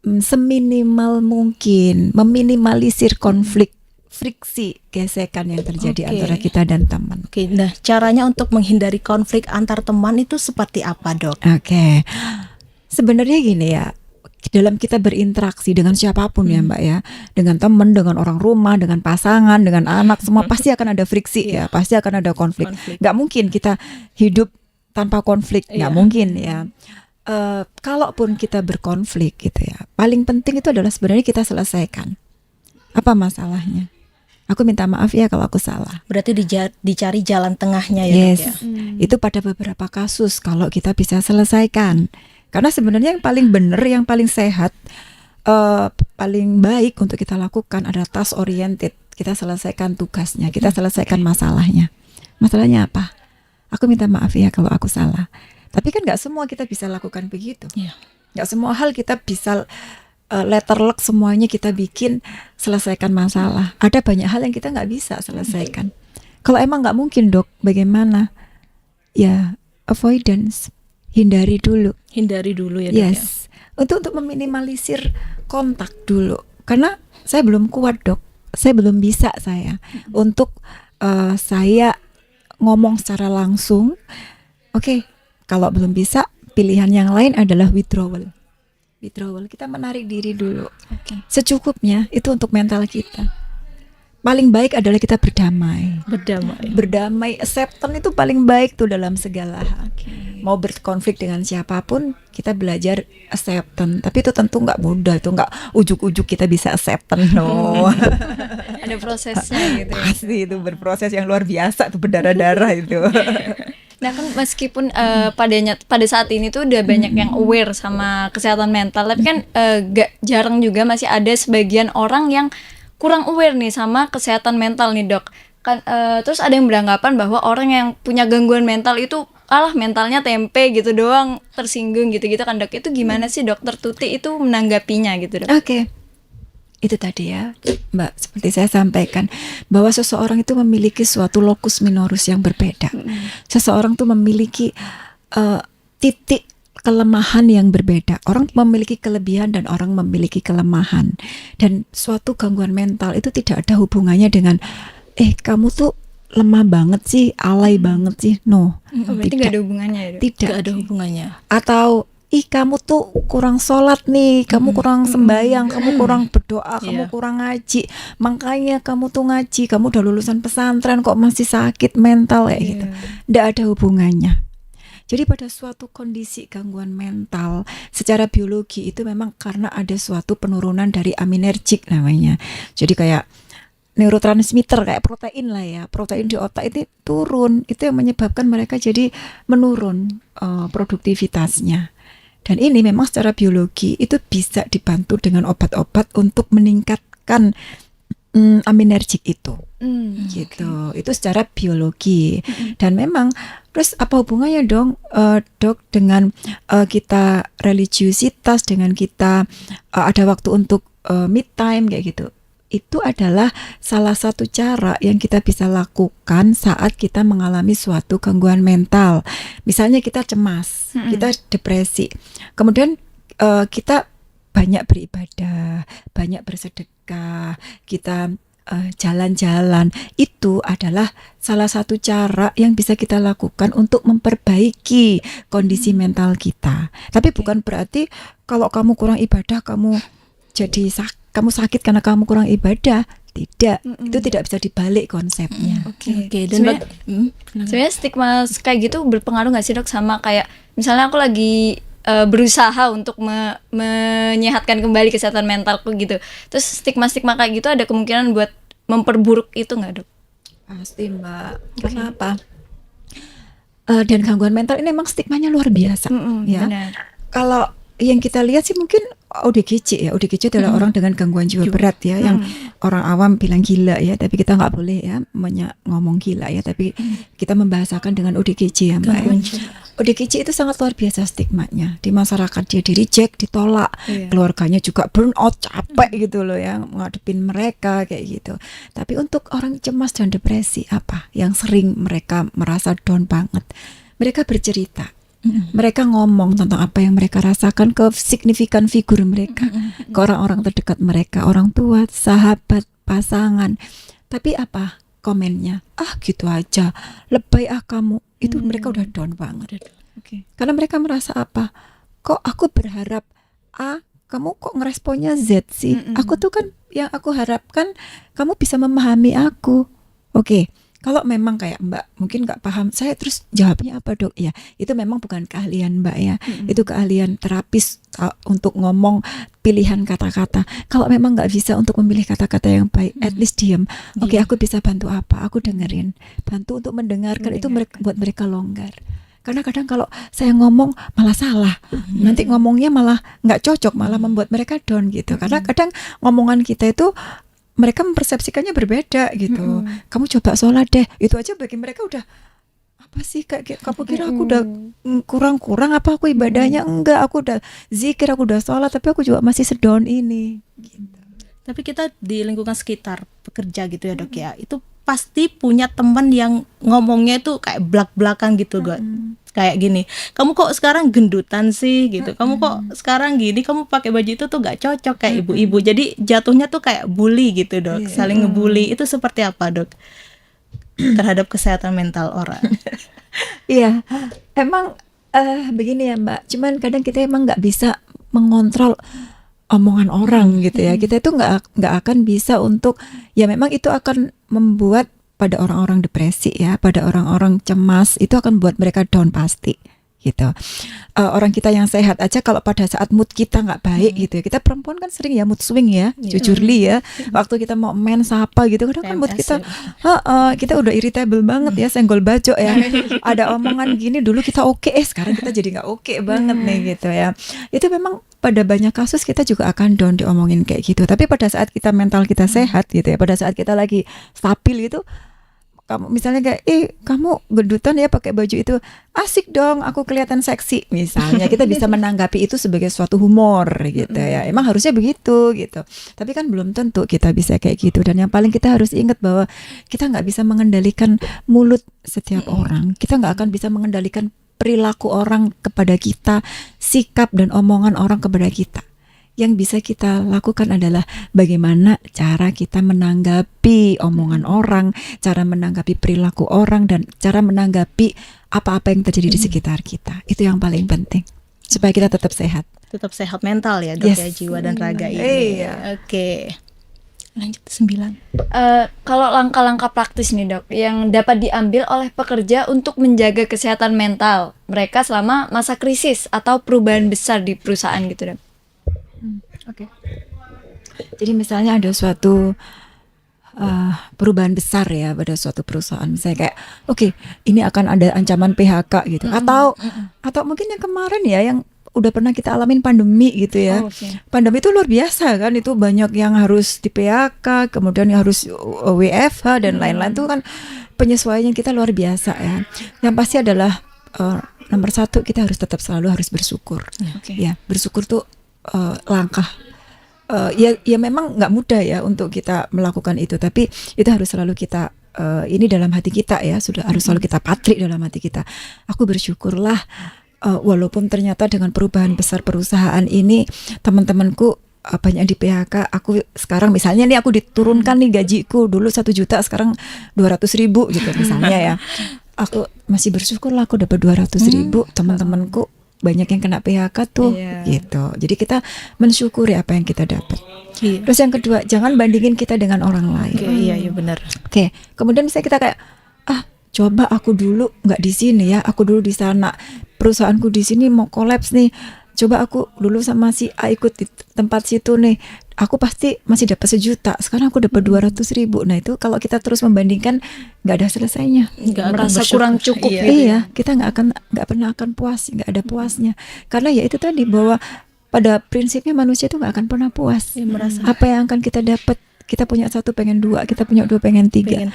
seminimal mungkin meminimalisir konflik, friksi, gesekan yang terjadi Oke. antara kita dan teman. Oke, nah caranya untuk menghindari konflik antar teman itu seperti apa dok? Oke. Sebenarnya gini ya, dalam kita berinteraksi dengan siapapun ya Mbak ya, dengan teman, dengan orang rumah, dengan pasangan, dengan anak, semua pasti akan ada friksi ya, pasti akan ada konflik. Nggak mungkin kita hidup tanpa konflik, nggak mungkin ya. Kalaupun kita berkonflik gitu ya, paling penting itu adalah sebenarnya kita selesaikan. Apa masalahnya? Aku minta maaf ya kalau aku salah. Berarti dicari jalan tengahnya ya Yes, dok ya? itu pada beberapa kasus kalau kita bisa selesaikan. Karena sebenarnya yang paling benar, yang paling sehat, paling baik untuk kita lakukan adalah task oriented. Kita selesaikan tugasnya, kita selesaikan masalahnya. Masalahnya apa? Aku minta maaf ya kalau aku salah. Tapi kan nggak semua kita bisa lakukan begitu. Iya. Nggak semua hal kita bisa letterlock semuanya kita bikin selesaikan masalah. Ada banyak hal yang kita nggak bisa selesaikan. Kalau emang nggak mungkin dok, bagaimana? Ya avoidance, hindari dulu. Hindari dulu ya dok ya? Yes, untuk meminimalisir kontak dulu. Karena saya belum kuat dok, saya belum bisa untuk saya ngomong secara langsung. Oke, kalau belum bisa, pilihan yang lain adalah withdrawal. Withdrawal, kita menarik diri dulu. Secukupnya, itu untuk mental kita. Paling baik adalah kita berdamai. Berdamai, acceptance itu paling baik tuh dalam segala hal. Mau berkonflik dengan siapapun, kita belajar acceptance. Tapi itu tentu nggak mudah, itu nggak ujuk-ujuk kita bisa acceptance, no. Ada prosesnya gitu ya. Pasti itu berproses yang luar biasa tuh, berdarah-darah itu. Nah kan meskipun pada saat ini tuh udah banyak yang aware sama kesehatan mental, tapi kan gak jarang juga masih ada sebagian orang yang kurang aware nih sama kesehatan mental nih dok. Kan terus ada yang beranggapan bahwa orang yang punya gangguan mental itu mentalnya tempe gitu doang, tersinggung gitu-gitu kan dok. Itu gimana sih dokter Tuti itu menanggapinya gitu dok? Oke. itu tadi ya, Mbak, seperti saya sampaikan bahwa seseorang itu memiliki suatu locus minorus yang berbeda. Seseorang tuh memiliki titik kelemahan yang berbeda. Orang memiliki kelebihan dan orang memiliki kelemahan. Dan suatu gangguan mental itu tidak ada hubungannya dengan kamu tuh lemah banget sih, alay banget sih. No. Oh, berarti nggak ada hubungannya ya, Dok? Tidak Gak ada hubungannya. Atau kamu tuh kurang sholat nih, kamu kurang sembahyang, kamu kurang berdoa, kamu kurang ngaji, makanya kamu tuh ngaji, kamu udah lulusan pesantren kok masih sakit mental kayak gitu. Nggak ada hubungannya. Jadi pada suatu kondisi gangguan mental secara biologi itu memang karena ada suatu penurunan dari aminergik namanya. Jadi kayak neurotransmitter kayak protein lah ya, protein di otak itu turun, itu yang menyebabkan mereka jadi menurun produktivitasnya. Dan ini memang secara biologi itu bisa dibantu dengan obat-obat untuk meningkatkan aminergik itu. Gitu. Itu secara biologi. Dan memang terus apa hubungannya dong Dok dengan kita religiusitas, dengan kita ada waktu untuk me time kayak gitu. Itu adalah salah satu cara yang kita bisa lakukan saat kita mengalami suatu gangguan mental. Misalnya kita cemas, kita depresi. Kemudian kita banyak beribadah, banyak bersedekah, kita jalan-jalan. Itu adalah salah satu cara yang bisa kita lakukan untuk memperbaiki kondisi mental kita. Tapi bukan berarti kalau kamu kurang ibadah kamu jadi kamu sakit karena kamu kurang ibadah. Tidak, itu tidak bisa dibalik konsepnya. Oke. Dan Sebenarnya stigma kayak gitu berpengaruh nggak sih, Dok, sama kayak misalnya aku lagi berusaha untuk menyehatkan kembali kesehatan mentalku gitu. Terus stigma-stigma kayak gitu ada kemungkinan buat memperburuk itu nggak, Dok? Pasti, Mbak. Kenapa? Dan gangguan mental ini memang stigmanya luar biasa. Ya. Benar. Kalau yang kita lihat sih mungkin ODGJ ya. ODGJ adalah orang dengan gangguan jiwa berat ya, yang orang awam bilang gila ya, tapi kita nggak boleh ya ngomong gila ya, tapi kita membahasakan dengan ODGJ ya, Mbak. ODGJ itu sangat luar biasa stigmanya di masyarakat. Dia di reject, ditolak, keluarganya juga burn out, capek gitu loh ya ngadepin mereka kayak gitu. Tapi untuk orang cemas dan depresi apa yang sering mereka merasa down banget, mereka bercerita. Mereka ngomong tentang apa yang mereka rasakan ke signifikan figur mereka, ke orang-orang terdekat mereka, orang tua, sahabat, pasangan. Tapi apa komennya? Gitu aja, lebay kamu. Itu mereka udah down banget. Karena mereka merasa apa? Kok aku berharap A, kamu kok ngeresponnya Z sih? Aku tuh kan yang aku harapkan kamu bisa memahami aku. Kalau memang kayak Mbak mungkin nggak paham, saya terus jawabnya apa, Dok? Ya, itu memang bukan keahlian Mbak ya. Itu keahlian terapis untuk ngomong pilihan kata-kata. Kalau memang nggak bisa untuk memilih kata-kata yang baik, at least diam. Aku bisa bantu apa? Aku dengerin. Bantu untuk mendengarkan itu buat mereka longgar. Karena kadang kalau saya ngomong malah salah, nanti ngomongnya malah nggak cocok, malah membuat mereka down gitu. Karena kadang ngomongan kita itu mereka mempersepsikannya berbeda gitu. Kamu coba sholat deh, itu aja bagi mereka udah apa sih, kayak kamu kira aku udah kurang apa aku ibadahnya? Enggak, aku udah zikir, aku udah sholat, tapi aku juga masih sedown ini gitu. Tapi kita di lingkungan sekitar pekerja gitu ya, Dok ya, itu pasti punya teman yang ngomongnya itu kayak belak-belakan gitu, kayak gini, kamu kok sekarang gendutan sih gitu, kamu kok sekarang gini, kamu pakai baju itu tuh gak cocok kayak ibu-ibu. Jadi jatuhnya tuh kayak bully gitu, Dok, saling ngebully. Itu seperti apa, Dok, terhadap kesehatan mental orang? Iya, emang begini ya, Mbak, cuman kadang kita emang nggak bisa mengontrol omongan orang gitu ya. Kita itu nggak akan bisa untuk, ya memang itu akan membuat pada orang-orang depresi ya, pada orang-orang cemas, itu akan buat mereka down pasti gitu. Orang kita yang sehat aja kalau pada saat mood kita nggak baik gitu ya, kita perempuan kan sering ya mood swing ya, jujur li ya, waktu kita mau main sapa gitu kadang kan mood kita kita udah irritable banget ya, senggol bacok ya, ada omongan gini dulu kita oke, sekarang kita jadi nggak oke banget nih gitu ya. Itu memang pada banyak kasus kita juga akan down diomongin kayak gitu. Tapi pada saat kita mental kita sehat gitu ya, pada saat kita lagi stabil gitu, kamu misalnya kayak kamu gendutan ya pakai baju itu, asik dong aku kelihatan seksi misalnya, kita bisa menanggapi itu sebagai suatu humor gitu ya, emang harusnya begitu gitu, tapi kan belum tentu kita bisa kayak gitu. Dan yang paling kita harus ingat bahwa kita nggak bisa mengendalikan mulut setiap orang, kita nggak akan bisa mengendalikan perilaku orang kepada kita, sikap dan omongan orang kepada kita. Yang bisa kita lakukan adalah bagaimana cara kita menanggapi omongan orang, cara menanggapi perilaku orang, dan cara menanggapi apa-apa yang terjadi di sekitar kita. Itu yang paling penting supaya kita tetap sehat. Tetap sehat mental ya dok, Yes. ya, jiwa dan raga ini. Iya. Oke. Lanjut 9. Kalau langkah-langkah praktis nih dok, yang dapat diambil oleh pekerja untuk menjaga kesehatan mental mereka selama masa krisis atau perubahan besar di perusahaan gitu dok. Oke. Jadi misalnya ada suatu perubahan besar ya pada suatu perusahaan, misalnya kayak oke, ini akan ada ancaman PHK gitu, atau mungkin yang kemarin ya yang udah pernah kita alamin pandemi gitu ya. Pandemi itu luar biasa kan, itu banyak yang harus di PHK, kemudian yang harus WFH dan lain-lain, tuh kan penyesuaian kita luar biasa ya. Yang pasti adalah nomor satu, kita harus tetap selalu harus bersyukur. Ya, bersyukur tuh langkah ya memang nggak mudah ya untuk kita melakukan itu, tapi itu harus selalu kita ini dalam hati kita ya, sudah harus selalu kita patrik dalam hati kita. Aku bersyukurlah walaupun ternyata dengan perubahan besar perusahaan ini teman-temanku banyak di PHK, aku sekarang misalnya nih aku diturunkan nih gajiku, dulu 1 juta sekarang 200.000 gitu misalnya ya. Aku masih bersyukurlah aku dapat 200.000, teman-temanku banyak yang kena PHK tuh gitu. Jadi kita mensyukuri apa yang kita dapat. Terus yang kedua, jangan bandingin kita dengan orang lain. Iya benar. Oke, kemudian misalnya kita kayak coba aku dulu nggak di sini ya, aku dulu di sana, perusahaanku di sini mau kolaps nih. Coba aku dulu sama si A ikut di tempat situ nih, aku pasti masih dapat 1 juta, sekarang aku dapat 200.000. Nah itu kalau kita terus membandingkan nggak ada selesainya, Merasa kurang cukup gitu. Iya, kita nggak pernah akan puas, nggak ada puasnya, karena ya itu tadi bahwa pada prinsipnya manusia itu nggak akan pernah puas. Apa yang akan kita dapat, kita punya 1 pengen 2, kita punya 2 pengen 3,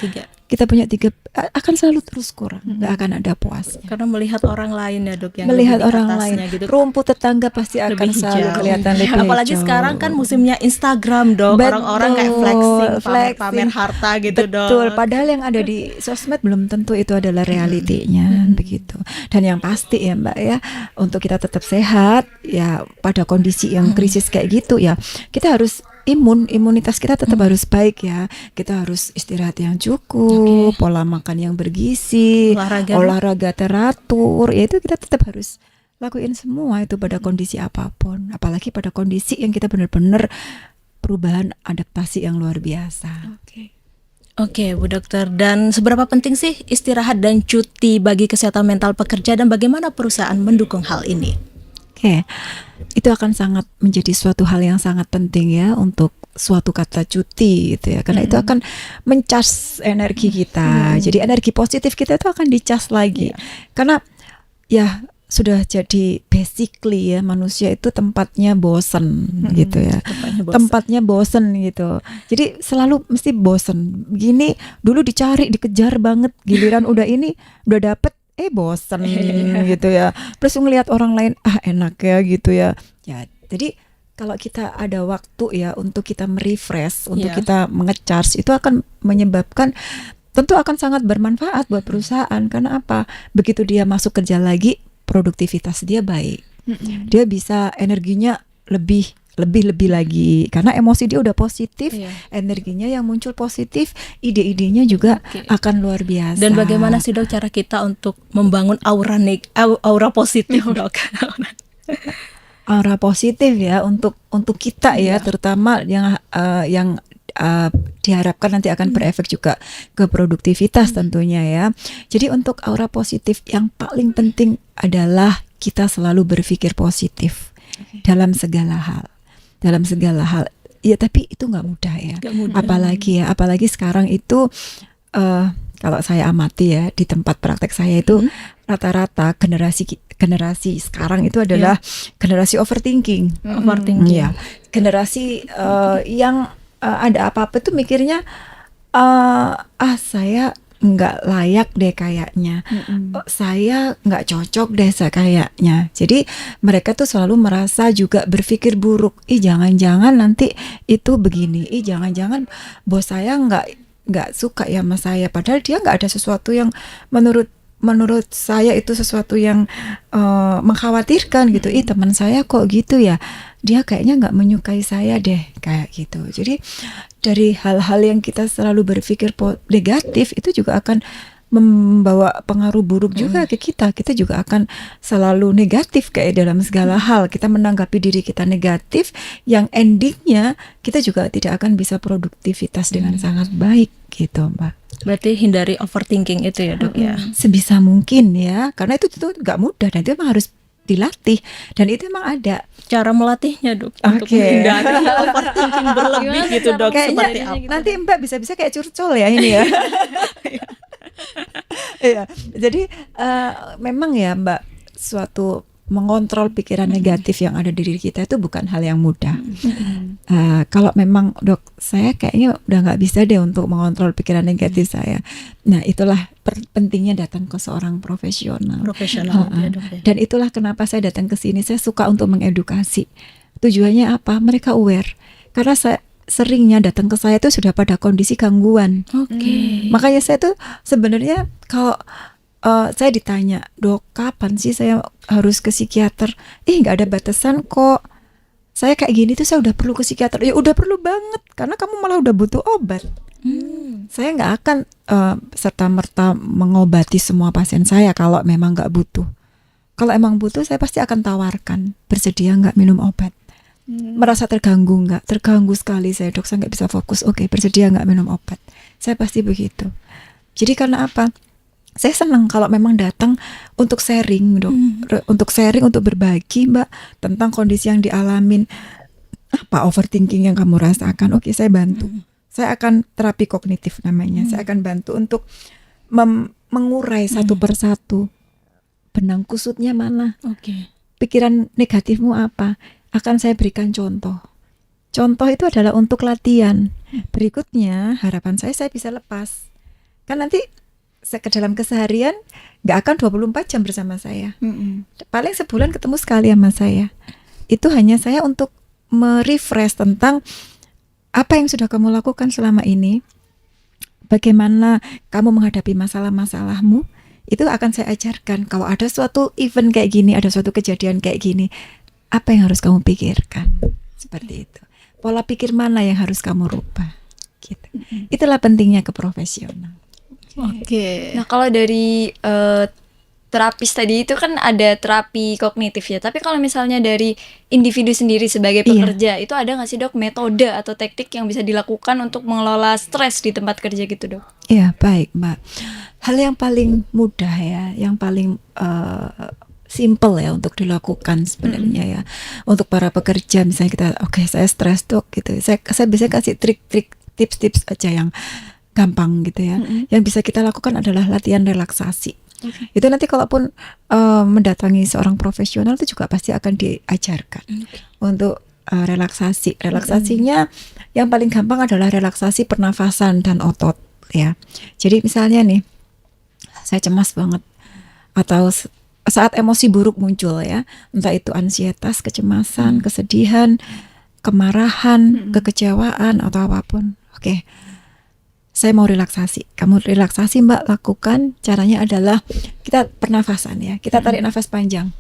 kita punya 3 akan selalu terus kurang, nggak akan ada puas. Karena melihat orang lain ya dok, yang Melihat lebih di orang atasnya lain, gitu. rumput tetangga pasti akan Lebih selalu hijau. kelihatan lebih Apalagi hijau. sekarang kan musimnya Instagram dok, Betul, orang-orang kayak flexing, pamer harta gitu dok. Betul, padahal yang ada di sosmed belum tentu itu adalah realitinya, begitu. Dan yang pasti ya Mbak ya, untuk kita tetap sehat ya pada kondisi yang krisis kayak gitu ya, kita harus imunitas kita tetap harus baik ya. Kita harus istirahat yang cukup, pola makan yang bergizi, olahraga teratur, ya itu kita tetap harus lakuin semua itu pada kondisi apapun, apalagi pada kondisi yang kita benar-benar perubahan adaptasi yang luar biasa. Oke, Bu Dokter. Dan seberapa penting sih istirahat dan cuti bagi kesehatan mental pekerja, dan bagaimana perusahaan mendukung hal ini? Oke, itu akan sangat menjadi suatu hal yang sangat penting ya untuk suatu kata cuti gitu ya, karena itu akan mencas energi kita. Jadi energi positif kita itu akan dicas lagi. Karena ya sudah jadi basically ya, manusia itu tempatnya bosen gitu ya. Tempatnya bosen gitu. Jadi selalu mesti bosen. Begini dulu dicari, dikejar banget, giliran udah dapet bosen gitu ya. Terus ngelihat orang lain enak ya gitu ya. Ya, jadi kalau kita ada waktu ya untuk kita merefresh, untuk kita mengecharge, itu akan menyebabkan, tentu akan sangat bermanfaat buat perusahaan. Karena apa? Begitu dia masuk kerja lagi, produktivitas dia baik. Dia bisa energinya lebih lagi, karena emosi dia udah positif, energinya yang muncul positif, ide-idenya juga akan luar biasa. Dan bagaimana sih dok cara kita untuk membangun aura positif dok? Aura positif ya untuk kita ya, terutama yang diharapkan nanti akan berefek juga ke produktivitas tentunya ya. Jadi untuk aura positif yang paling penting adalah kita selalu berpikir positif dalam segala hal. Ya, tapi itu nggak mudah ya. Apalagi sekarang itu kalau saya amati ya di tempat praktek saya itu rata-rata generasi sekarang itu adalah generasi overthinking. Ya, generasi yang ada apa-apa tuh mikirnya saya nggak layak deh kayaknya. Oh, saya nggak cocok deh kayaknya. Jadi mereka tuh selalu merasa juga berpikir buruk. Ih, jangan-jangan nanti itu begini. Ih, jangan-jangan bos saya nggak suka ya sama saya. Padahal dia nggak ada sesuatu yang menurut saya itu sesuatu yang mengkhawatirkan gitu. Ih, teman saya kok gitu ya, dia kayaknya nggak menyukai saya deh, kayak gitu. Jadi dari hal-hal yang kita selalu berpikir negatif itu juga akan membawa pengaruh buruk juga ke kita. Kita juga akan selalu negatif kayak dalam segala hal. Kita menanggapi diri kita negatif, yang endingnya kita juga tidak akan bisa produktivitas dengan sangat baik gitu, Mbak. Berarti hindari overthinking itu ya, Dok ya. Sebisa mungkin ya, karena itu nggak mudah dan itu emang harus dilatih, dan itu emang ada Cara melatihnya, Dok, untuk Oke. menghindari overthinking berlebih Gimana gitu, cara Dok. kayaknya Seperti Kayaknya apa? gitu. nanti Mbak bisa-bisa kayak curcol ya ini ya. Iya, jadi memang ya Mbak, suatu mengontrol pikiran negatif yang ada di diri kita itu bukan hal yang mudah. Kalau memang Dok, saya kayaknya udah nggak bisa deh untuk mengontrol pikiran negatif saya. Nah, itulah pentingnya datang ke seorang profesional. Profesional ya, Dok ya. Dan itulah kenapa saya datang ke sini. Saya suka untuk mengedukasi. Tujuannya apa? Mereka aware. Karena saya seringnya datang ke saya itu sudah pada kondisi gangguan. Oke. Makanya saya tuh sebenarnya kalau saya ditanya, Dok, kapan sih saya harus ke psikiater? Nggak ada batasan kok. Saya kayak gini tuh saya udah perlu ke psikiater. Ya udah perlu banget, karena kamu malah udah butuh obat. Saya nggak akan serta-merta mengobati semua pasien saya kalau memang nggak butuh. Kalau emang butuh, saya pasti akan tawarkan, bersedia nggak minum obat. Merasa terganggu nggak? Terganggu sekali saya, Dok, saya nggak bisa fokus. Oke, bersedia nggak minum obat? Saya pasti begitu. Jadi karena apa? Saya senang kalau memang datang untuk sharing, Dok. Untuk sharing, untuk berbagi, Mbak, tentang kondisi yang dialamin. Apa overthinking yang kamu rasakan? Oke, saya bantu. Saya akan terapi kognitif namanya. Saya akan bantu untuk mengurai satu persatu. Benang kusutnya mana? Oke. Pikiran negatifmu apa? Akan saya berikan contoh. Contoh itu adalah untuk latihan. Berikutnya, harapan saya bisa lepas. Kan nanti ke dalam keseharian nggak akan 24 jam bersama saya. Paling sebulan ketemu sekali sama saya. Itu hanya saya untuk merefresh tentang apa yang sudah kamu lakukan selama ini. Bagaimana kamu menghadapi masalah-masalahmu. Itu akan saya ajarkan. Kalau ada suatu event kayak gini, ada suatu kejadian kayak gini, apa yang harus kamu pikirkan? Seperti itu. Pola pikir mana yang harus kamu rubah? Gitu. Itulah pentingnya ke profesional. Oke. Nah, kalau dari terapis tadi itu kan ada terapi kognitif ya. Tapi kalau misalnya dari individu sendiri sebagai Iya. pekerja, itu ada nggak sih, Dok, metode atau teknik yang bisa dilakukan untuk mengelola stres di tempat kerja gitu, Dok? Ya, baik, Mbak. Hal yang paling mudah ya, yang paling simple ya untuk dilakukan sebenarnya ya. Untuk para pekerja, misalnya kita, oke, saya stres, Dok, gitu. Saya biasanya kasih trik-trik, tips-tips aja yang gampang gitu ya. Yang bisa kita lakukan adalah latihan relaksasi. Itu nanti kalaupun mendatangi seorang profesional itu juga pasti akan diajarkan untuk relaksasi. Relaksasinya yang paling gampang adalah relaksasi pernafasan dan otot ya. Jadi misalnya nih, saya cemas banget atau saat emosi buruk muncul ya, entah itu ansietas, kecemasan, kesedihan, kemarahan, kekecewaan atau apapun. Oke. Saya mau relaksasi. Kamu relaksasi, Mbak, lakukan. Caranya adalah kita pernafasan ya. Kita tarik nafas panjang.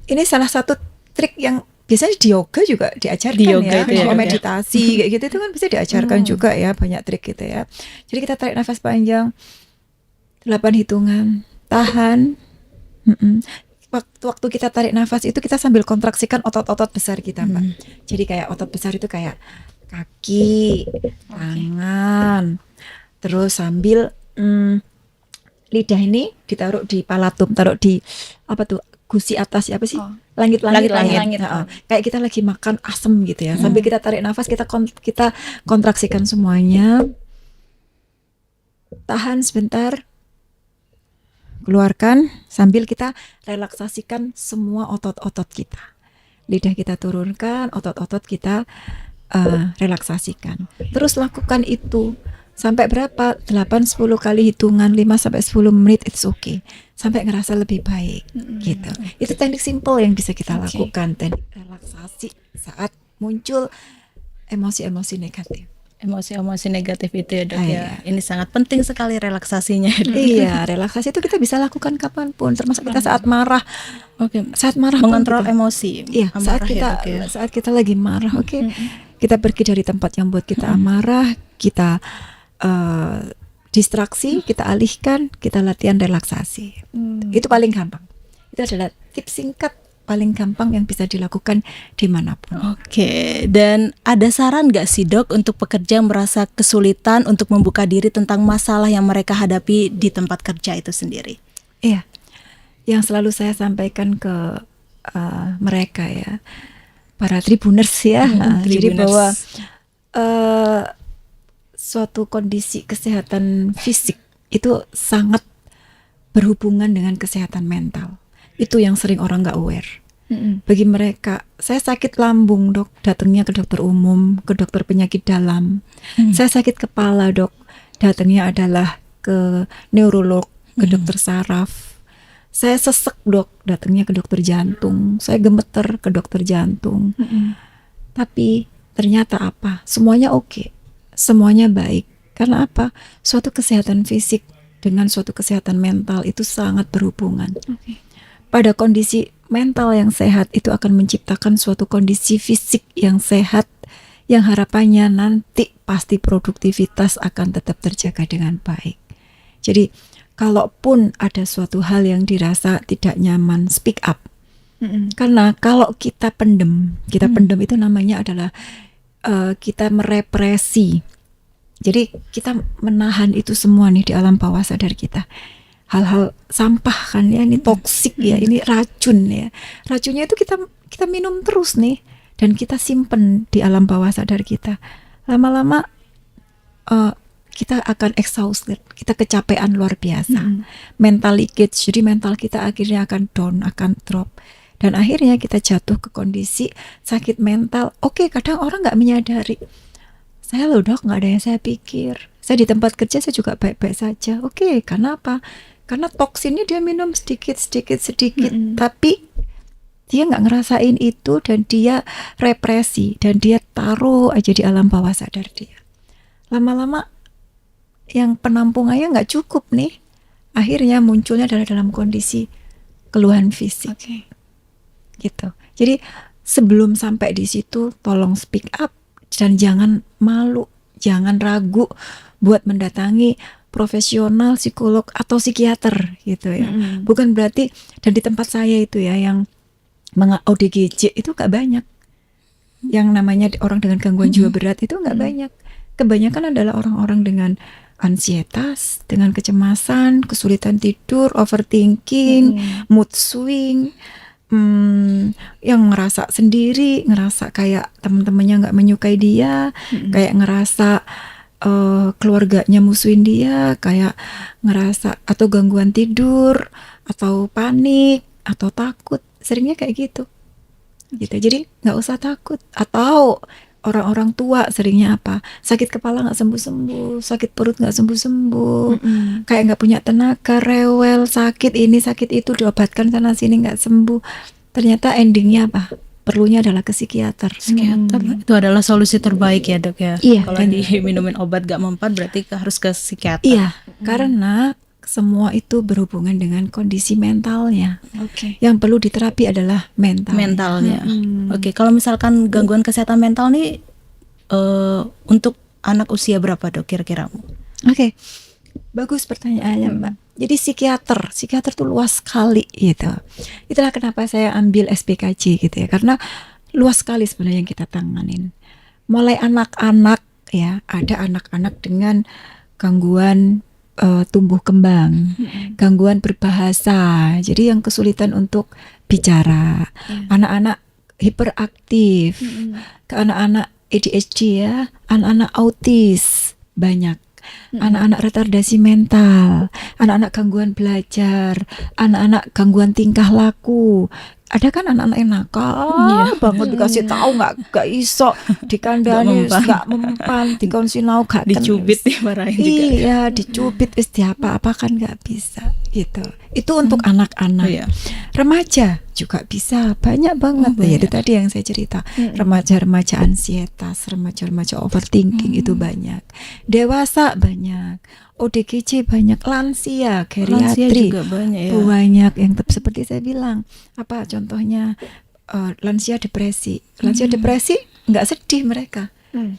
Ini salah satu trik yang biasanya di yoga juga diajarkan Di yoga ya. itu ya, Kalau Dok, ya. meditasi kayak gitu itu kan bisa diajarkan juga ya, banyak trik gitu ya. Jadi kita tarik nafas panjang 8 hitungan. Tahan. Waktu kita tarik nafas itu kita sambil kontraksikan otot-otot besar kita, Mbak. Jadi kayak otot besar itu kayak kaki, tangan, terus sambil lidah ini ditaruh di palatum, taruh di apa tuh, gusi atas ya, apa sih? Langit-langit. Langit-langit. Nah, kayak kita lagi makan asem gitu ya. Sambil kita tarik nafas, kita kontraksikan semuanya. Tahan sebentar. Keluarkan sambil kita relaksasikan semua otot-otot kita. Lidah kita turunkan, otot-otot kita relaksasikan. Terus lakukan itu Sampai berapa? 8-10 kali hitungan 5-10 menit it's okay. Sampai ngerasa lebih baik gitu. Itu teknik simple yang bisa kita lakukan, teknik relaksasi saat muncul emosi-emosi negatif. Emosi-emosi negatif itu ya dok Ah, ya. Ini sangat penting sekali relaksasinya ya, Dok. Iya, relaksasi itu kita bisa lakukan kapanpun, termasuk kita saat marah. Oke. Saat marah pun Mengontrol kita- emosi. Iya, saat amarah ya, kita Dok, ya. saat kita lagi marah, oke. Kita pergi dari tempat yang buat kita amarah, kita distraksi, kita alihkan, kita latihan relaksasi. Itu paling gampang. Itu adalah tips singkat paling gampang yang bisa dilakukan dimanapun. Oke, dan ada saran nggak sih dok untuk pekerja yang merasa kesulitan untuk membuka diri tentang masalah yang mereka hadapi di tempat kerja itu sendiri? Iya, yang selalu saya sampaikan ke mereka ya, para tribuners ya. Jadi Tribuners. bahwa suatu kondisi kesehatan fisik itu sangat berhubungan dengan kesehatan mental. Itu yang sering orang nggak aware. Bagi mereka, saya sakit lambung dok, datangnya ke dokter umum, ke dokter penyakit dalam. Saya sakit kepala dok, datangnya adalah ke neurolog, ke dokter saraf. Saya sesek dok, datangnya ke dokter jantung. Saya gemeter ke dokter jantung. Tapi ternyata apa? Semuanya oke, semuanya baik. Karena apa? Suatu kesehatan fisik dengan suatu kesehatan mental itu sangat berhubungan. Pada kondisi mental yang sehat itu akan menciptakan suatu kondisi fisik yang sehat, yang harapannya nanti pasti produktivitas akan tetap terjaga dengan baik. Jadi kalaupun ada suatu hal yang dirasa tidak nyaman, speak up. Karena kalau kita pendem itu namanya adalah kita merepresi. Jadi kita menahan itu semua nih di alam bawah sadar kita. Hal-hal sampah kan ya, ini toksik ya, ini racun ya. Racunnya itu kita minum terus nih, dan kita simpen di alam bawah sadar kita. Lama-lama kita akan exhausted, kita kecapean luar biasa. Mental leakage, jadi mental kita akhirnya akan down, akan drop. Dan akhirnya kita jatuh ke kondisi sakit mental. Oke, kadang orang nggak menyadari. Saya loh dok, nggak ada yang saya pikir. Saya di tempat kerja saya juga baik-baik saja. Oke, karena apa? Karena toksinnya dia minum sedikit, tapi dia nggak ngerasain itu dan dia represi dan dia taruh aja di alam bawah sadar dia. Lama-lama yang penampungannya nggak cukup nih, akhirnya munculnya adalah dalam kondisi keluhan fisik. Gitu. Jadi sebelum sampai di situ, tolong speak up dan jangan malu, jangan ragu buat mendatangi profesional, psikolog atau psikiater gitu ya. Bukan berarti, dan di tempat saya itu ya yang ODGJ itu gak banyak. Yang namanya orang dengan gangguan jiwa berat itu gak banyak. Kebanyakan adalah orang-orang dengan ansietas, dengan kecemasan, kesulitan tidur, overthinking, mood swing, yang ngerasa sendiri, ngerasa kayak teman-temannya gak menyukai dia, kayak ngerasa keluarganya musuhin dia, kayak ngerasa atau gangguan tidur atau panik atau takut, seringnya kayak gitu. Jadi nggak usah takut. Atau orang-orang tua seringnya apa, sakit kepala nggak sembuh-sembuh, sakit perut nggak sembuh-sembuh, kayak nggak punya tenaga, rewel, sakit ini sakit itu, diobatkan sana sini nggak sembuh. Ternyata endingnya apa? Perlunya adalah ke psikiater. Psikiater itu adalah solusi terbaik ya dok ya. Iya, Kalau dan- diminumin obat gak mempan berarti harus ke psikiater. Iya, karena semua itu berhubungan dengan kondisi mentalnya. Yang perlu diterapi adalah Mentalnya. Oke, kalau misalkan gangguan kesehatan mental nih untuk anak usia berapa dok kira-kira? Oke, bagus pertanyaannya Mbak. Jadi psikiater tuh luas sekali gitu. Itulah kenapa saya ambil SPKJ gitu ya, karena luas sekali sebenarnya yang kita tanganin. Mulai anak-anak ya, ada anak-anak dengan gangguan tumbuh kembang, gangguan berbahasa, jadi yang kesulitan untuk bicara, anak-anak hiperaktif, ke anak-anak ADHD ya, anak-anak autis banyak. anak-anak retardasi mental, anak-anak gangguan belajar, anak-anak gangguan tingkah laku. Ada kan anak-anak yang nakal banget, dikasih tahu nggak iso, dikandani nggak mempan, dikonsinau gak Dicubit, dimarahin juga. Iya, dicubit wis apa kan nggak bisa gitu. Itu untuk anak-anak. Iya. Remaja juga bisa, banyak banget. Ya, itu tadi yang saya cerita. Remaja-remaja ansietas, remaja-remaja overthinking itu banyak. Dewasa banyak. ODGJ banyak, lansia, geriatri juga banyak ya. banyak yang seperti saya bilang. Apa contohnya lansia depresi. Lansia depresi nggak sedih mereka.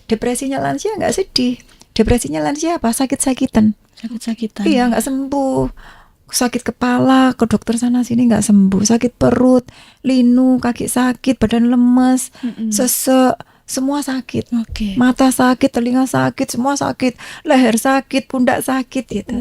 Depresinya lansia nggak sedih. Depresinya lansia apa? Sakit-sakitan. Sakit-sakitan. Iya, nggak sembuh. Sakit kepala, ke dokter sana sini nggak sembuh. Sakit perut, linu, kaki sakit, badan lemes, sesek, semua sakit. Oke. Mata sakit, telinga sakit, semua sakit. Leher sakit, pundak sakit gitu.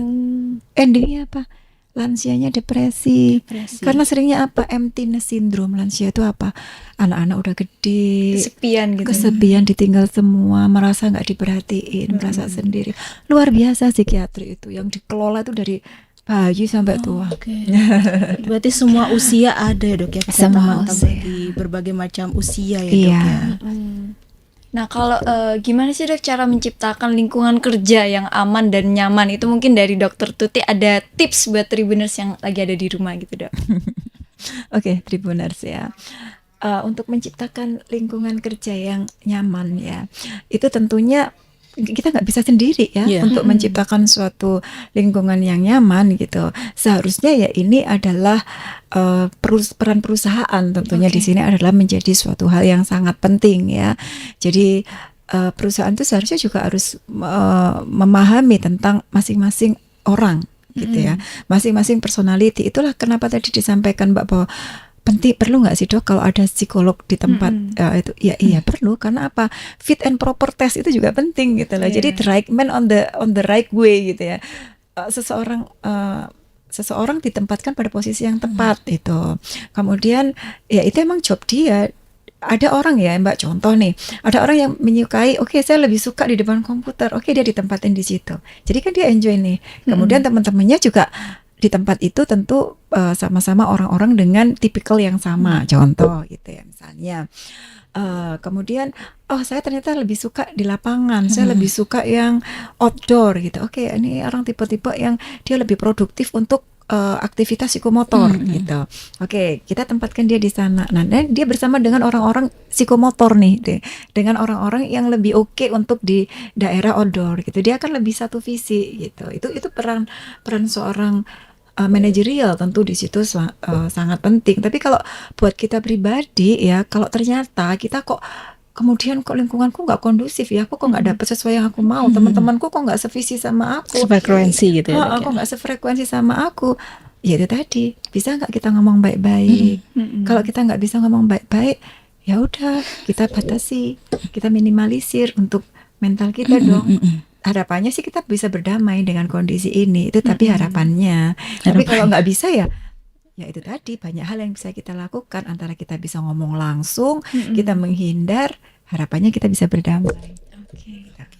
Endingnya apa? Lansianya depresi. Karena seringnya apa? Emptiness syndrome. Lansia itu apa? Anak-anak udah gede, Kesepian gitu. kesepian, ditinggal semua, merasa nggak diperhatiin, merasa sendiri. Luar biasa psikiatri itu, yang dikelola itu dari bayi sampai tua. Oke. Berarti semua usia ada ya dok ya, kesehatan Semua mental usia. bagi berbagai macam usia ya dok Iya. ya. Nah, kalau gimana sih dok cara menciptakan lingkungan kerja yang aman dan nyaman? Itu mungkin dari Dokter Tuti ada tips buat Tribuners yang lagi ada di rumah gitu dok. Oke, Tribuners ya. Untuk menciptakan lingkungan kerja yang nyaman ya, itu tentunya kita nggak bisa sendiri ya. Iya. Untuk menciptakan suatu lingkungan yang nyaman gitu. Seharusnya ya ini adalah peran perusahaan tentunya di sini adalah menjadi suatu hal yang sangat penting ya. Jadi perusahaan itu seharusnya juga harus memahami tentang masing-masing orang gitu ya, masing-masing personality. Itulah kenapa tadi disampaikan Mbak bahwa penting, perlu nggak sih dok kalau ada psikolog di tempat itu ya, iya perlu, karena apa, fit and proper test itu juga penting gitu loh. Jadi the right man on the right way gitu ya. Seseorang ditempatkan pada posisi yang tepat itu. Kemudian ya itu emang job dia. Ada orang ya Mbak, contoh nih, ada orang yang menyukai, oke, saya lebih suka di depan komputer, oke, dia ditempatin di situ. Jadi kan dia enjoy nih. Kemudian teman-temannya juga di tempat itu tentu sama-sama orang-orang dengan tipikal yang sama, contoh gitu ya misalnya. Kemudian saya ternyata lebih suka di lapangan, saya lebih suka yang outdoor gitu. Oke, ini orang tipe-tipe yang dia lebih produktif untuk aktivitas psikomotor gitu. Oke, kita tempatkan dia di sana. Nah, dan dia bersama dengan orang-orang psikomotor nih, dengan orang-orang yang lebih oke untuk di daerah outdoor gitu. Dia akan lebih satu visi gitu. Itu peran seorang manajerial tentu di situ sangat penting. Tapi kalau buat kita pribadi ya, kalau ternyata kita kemudian kok lingkunganku nggak kondusif ya, aku kok nggak dapet sesuai yang aku mau, teman-temanku kok nggak sevisi sama aku, Sefrekuensi gitu ya dok kok ya. nggak sefrekuensi sama aku, ya itu tadi, bisa nggak kita ngomong baik-baik? Kalau kita nggak bisa ngomong baik-baik, ya udah kita batasi, kita minimalisir untuk mental kita dong. Harapannya sih kita bisa berdamai dengan kondisi ini, itu tapi harapannya. Tapi kalau nggak bisa ya itu tadi, banyak hal yang bisa kita lakukan, antara kita bisa ngomong langsung, kita menghindar, harapannya kita bisa berdamai.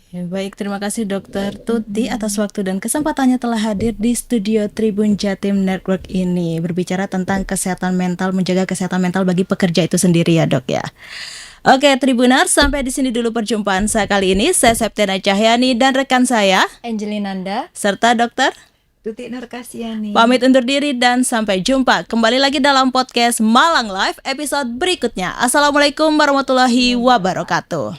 Ya, baik, terima kasih Dokter Tuti atas waktu dan kesempatannya telah hadir di studio Tribun Jatim Network ini, berbicara tentang kesehatan mental, menjaga kesehatan mental bagi pekerja itu sendiri ya dok ya. Oke Tribuners, sampai di sini dulu perjumpaan saya kali ini. Saya Septiana Cahyani dan rekan saya Angelina Nanda. serta Dokter Tuti Nurkasiani. pamit undur diri dan sampai jumpa kembali lagi dalam podcast Malang Live episode berikutnya. Assalamualaikum warahmatullahi wabarakatuh.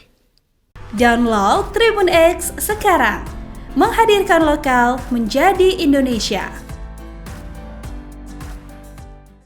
Download Tribun X sekarang. Menghadirkan lokal menjadi Indonesia.